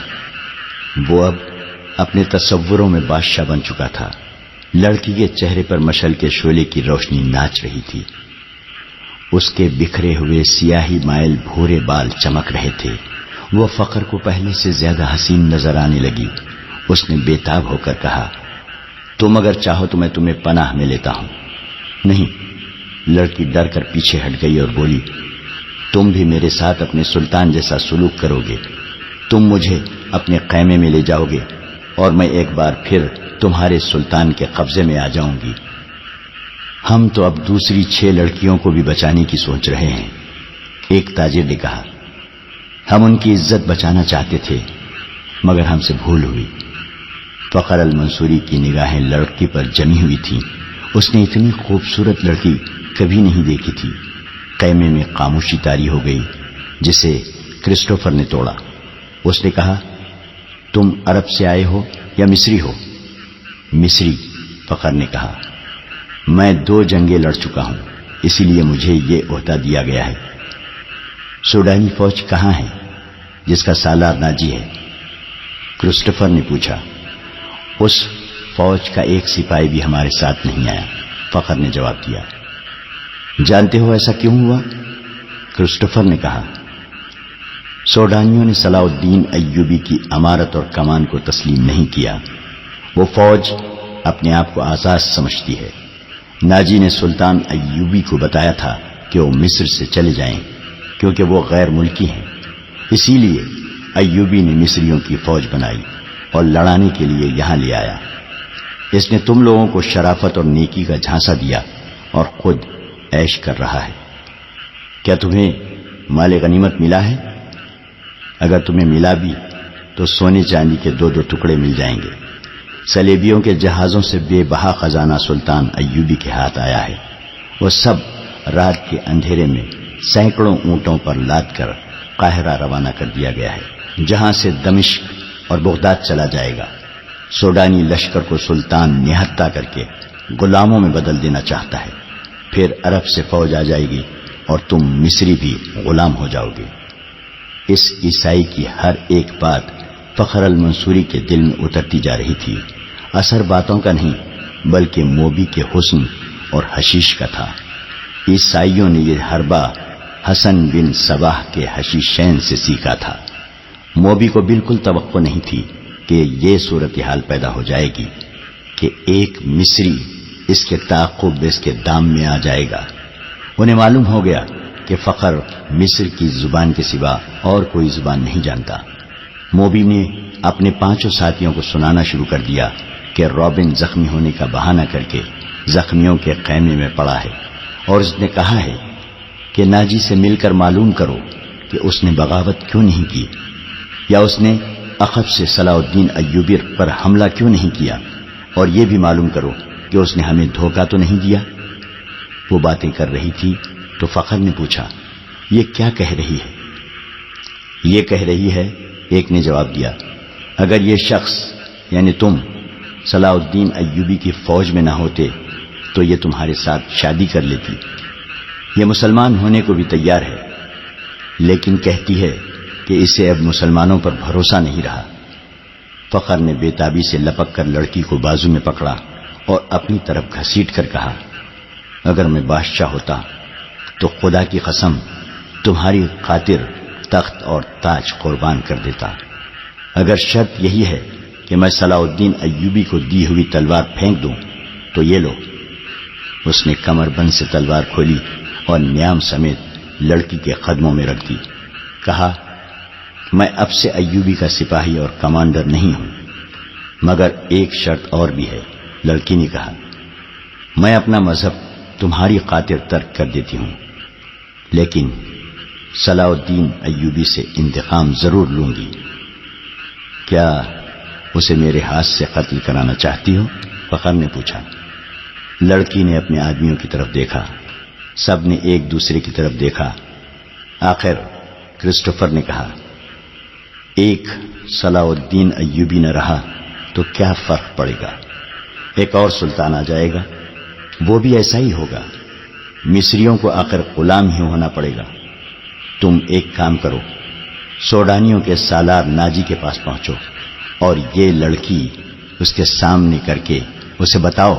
وہ اب اپنے تصوروں میں بادشاہ بن چکا تھا۔ لڑکی کے چہرے پر مشعل کے شعلے کی روشنی ناچ رہی تھی۔ اس کے بکھرے ہوئے سیاہی مائل بھورے بال چمک رہے تھے۔ وہ فخر کو پہلے سے زیادہ حسین نظر آنے لگی۔ اس نے بے تاب ہو کر کہا، تم اگر چاہو تو میں تمہیں پناہ میں لیتا ہوں۔ نہیں، لڑکی ڈر کر پیچھے ہٹ گئی اور بولی، تم بھی میرے ساتھ اپنے سلطان جیسا سلوک کرو گے۔ تم مجھے اپنے خیمے میں لے جاؤ گے اور میں ایک بار پھر تمہارے سلطان کے قبضے میں آ جاؤں گی۔ ہم تو اب دوسری 6 لڑکیوں کو بھی بچانے کی سوچ رہے ہیں۔ ایک تاجر نے کہا، ہم ان کی عزت بچانا چاہتے تھے مگر ہم سے بھول ہوئی۔ فخر المنصوری کی نگاہیں لڑکی پر جمی ہوئی تھیں۔ اس نے اتنی خوبصورت لڑکی کبھی نہیں دیکھی تھی۔ خیمے میں خاموشی طاری ہو گئی جسے کرسٹوفر نے توڑا۔ اس نے کہا، تم عرب سے آئے ہو یا مصری ہو؟ مصری، فخر نے کہا، میں 2 جنگیں لڑ چکا ہوں، اسی لیے مجھے یہ عہدہ دیا گیا ہے۔ سوڈانی فوج کہاں ہے جس کا سالار ناجی ہے؟ کرسٹوفر نے پوچھا۔ اس فوج کا ایک سپاہی بھی ہمارے ساتھ نہیں آیا، فخر نے جواب دیا۔ جانتے ہو ایسا کیوں ہوا؟ کرسٹوفر نے کہا، سوڈانیوں نے صلاح الدین ایوبی کی امارت اور کمان کو تسلیم نہیں کیا۔ وہ فوج اپنے آپ کو آزاد سمجھتی ہے۔ ناجی نے سلطان ایوبی کو بتایا تھا کہ وہ مصر سے چلے جائیں کیونکہ وہ غیر ملکی ہیں۔ اسی لیے ایوبی نے مصریوں کی فوج بنائی اور لڑانے کے لیے یہاں لے آیا۔ اس نے تم لوگوں کو شرافت اور نیکی کا جھانسا دیا اور خود عیش کر رہا ہے۔ کیا تمہیں مال غنیمت ملا ہے؟ اگر تمہیں ملا بھی تو سونے چاندی کے 2 ٹکڑے مل جائیں گے۔ صلیبیوں کے جہازوں سے بے بہا خزانہ سلطان ایوبی کے ہاتھ آیا ہے۔ وہ سب رات کے اندھیرے میں سینکڑوں اونٹوں پر لاد کر قاہرہ روانہ کر دیا گیا ہے، جہاں سے دمشق اور بغداد چلا جائے گا۔ سوڈانی لشکر کو سلطان نہتہ کر کے غلاموں میں بدل دینا چاہتا ہے۔ پھر عرب سے فوج آ جائے گی اور تم مصری بھی غلام ہو جاؤ گے۔ اس عیسائی کی ہر ایک بات فخر المنصوری کے دل میں اترتی جا رہی تھی۔ اثر باتوں کا نہیں بلکہ موبی کے حسن اور حشیش کا تھا۔ عیسائیوں نے یہ حربہ حسن بن صباح کے حشیشین سے سیکھا تھا۔ موبی کو بالکل توقع نہیں تھی کہ یہ صورتحال پیدا ہو جائے گی کہ ایک مصری اس کے تعاقب اس کے دام میں آ جائے گا۔ انہیں معلوم ہو گیا کہ فخر مصر کی زبان کے سوا اور کوئی زبان نہیں جانتا۔ موبی نے اپنے 5 ساتھیوں کو سنانا شروع کر دیا کہ رابن زخمی ہونے کا بہانہ کر کے زخمیوں کے خیمے میں پڑا ہے، اور اس نے کہا ہے کہ ناجی سے مل کر معلوم کرو کہ اس نے بغاوت کیوں نہیں کی، یا اس نے عقب سے صلاح الدین ایوبی پر حملہ کیوں نہیں کیا، اور یہ بھی معلوم کرو کہ اس نے ہمیں دھوکہ تو نہیں دیا۔ وہ باتیں کر رہی تھی تو فخر نے پوچھا، یہ کیا کہہ رہی ہے؟ یہ کہہ رہی ہے، ایک نے جواب دیا، اگر یہ شخص یعنی تم صلاح الدین ایوبی کی فوج میں نہ ہوتے تو یہ تمہارے ساتھ شادی کر لیتی۔ یہ مسلمان ہونے کو بھی تیار ہے، لیکن کہتی ہے کہ اسے اب مسلمانوں پر بھروسہ نہیں رہا۔ فخر نے بے تابی سے لپک کر لڑکی کو بازو میں پکڑا اور اپنی طرف گھسیٹ کر کہا، اگر میں بادشاہ ہوتا تو خدا کی قسم تمہاری خاطر تخت اور تاج قربان کر دیتا۔ اگر شرط یہی ہے کہ میں صلاح الدین ایوبی کو دی ہوئی تلوار پھینک دوں تو یہ لو۔ اس نے کمر بند سے تلوار کھولی اور نیام سمیت لڑکی کے قدموں میں رکھ دی۔ کہا، میں اب سے ایوبی کا سپاہی اور کمانڈر نہیں ہوں، مگر ایک شرط اور بھی ہے۔ لڑکی نے کہا، میں اپنا مذہب تمہاری خاطر ترک کر دیتی ہوں، لیکن صلاح الدین ایوبی سے انتقام ضرور لوں گی۔ کیا اسے میرے ہاتھ سے قتل کرانا چاہتی ہو؟ فخر نے پوچھا۔ لڑکی نے اپنے آدمیوں کی طرف دیکھا، سب نے ایک دوسرے کی طرف دیکھا۔ آخر کرسٹوفر نے کہا، ایک صلاح الدین ایوبی نہ رہا تو کیا فرق پڑے گا؟ ایک اور سلطان آ جائے گا، وہ بھی ایسا ہی ہوگا۔ مصریوں کو آخر غلام ہی ہونا پڑے گا۔ تم ایک کام کرو، سوڈانیوں کے سالار ناجی کے پاس پہنچو اور یہ لڑکی اس کے سامنے کر کے اسے بتاؤ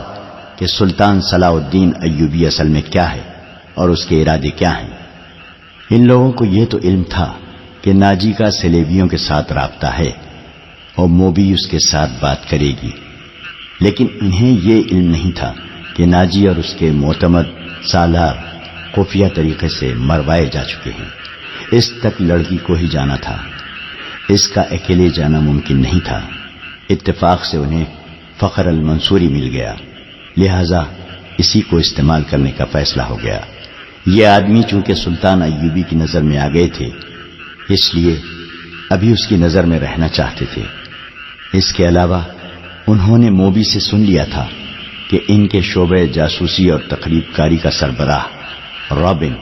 کہ سلطان صلاح الدین ایوبی اصل میں کیا ہے اور اس کے ارادے کیا ہیں۔ ان لوگوں کو یہ تو علم تھا کہ ناجی کا صلیبیوں کے ساتھ رابطہ ہے اور موبی اس کے ساتھ بات کرے گی، لیکن انہیں یہ علم نہیں تھا کہ ناجی اور اس کے معتمد سالار خفیہ طریقے سے مروائے جا چکے ہیں۔ اس تک لڑکی کو ہی جانا تھا، اس کا اکیلے جانا ممکن نہیں تھا۔ اتفاق سے انہیں فخر المنصوری مل گیا، لہذا اسی کو استعمال کرنے کا فیصلہ ہو گیا۔ یہ آدمی چونکہ سلطان ایوبی کی نظر میں آ گئے تھے، اس لیے ابھی اس کی نظر میں رہنا چاہتے تھے۔ اس کے علاوہ انہوں نے موبی سے سن لیا تھا کہ ان کے شعبہ جاسوسی اور تقریب کاری کا سربراہ رابن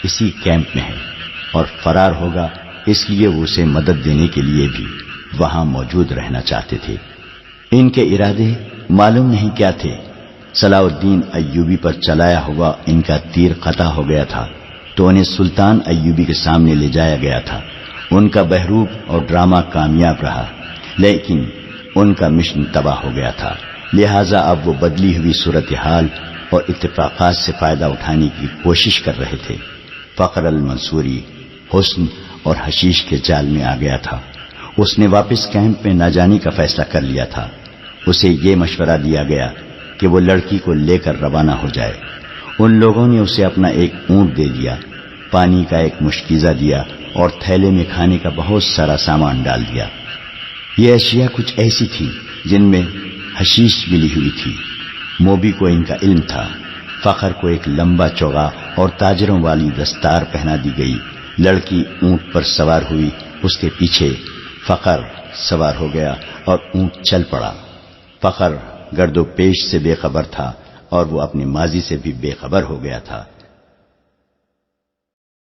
اسی کیمپ میں ہے اور فرار ہوگا، اس لیے وہ اسے مدد دینے کے لیے بھی وہاں موجود رہنا چاہتے تھے۔ ان کے ارادے معلوم نہیں کیا تھے۔ صلاح الدین ایوبی پر چلایا ہوا ان کا تیر قطع ہو گیا تھا تو انہیں سلطان ایوبی کے سامنے لے جایا گیا تھا۔ ان کا بہروپ اور ڈرامہ کامیاب رہا، لیکن ان کا مشن تباہ ہو گیا تھا، لہٰذا اب وہ بدلی ہوئی صورتحال اور اتفاقات سے فائدہ اٹھانے کی کوشش کر رہے تھے۔ فخر المنصوری حسن اور حشیش کے جال میں آ گیا تھا۔ اس نے واپس کیمپ میں نہ جانے کا فیصلہ کر لیا تھا۔ اسے یہ مشورہ دیا گیا کہ وہ لڑکی کو لے کر روانہ ہو جائے۔ ان لوگوں نے اسے اپنا ایک اونٹ دے دیا، پانی کا ایک مشکیزہ دیا اور تھیلے میں کھانے کا بہت سارا سامان ڈال دیا۔ یہ اشیاء کچھ ایسی تھی جن میں حشیش ملی ہوئی تھی۔ موبی کو ان کا علم تھا۔ فخر کو ایک لمبا چوغا اور تاجروں والی دستار پہنا دی گئی۔ لڑکی اونٹ پر سوار ہوئی، اس کے پیچھے فخر سوار ہو گیا اور اونٹ چل پڑا۔ فخر گرد و پیش سے بے خبر تھا اور وہ اپنے ماضی سے بھی بے خبر ہو گیا تھا۔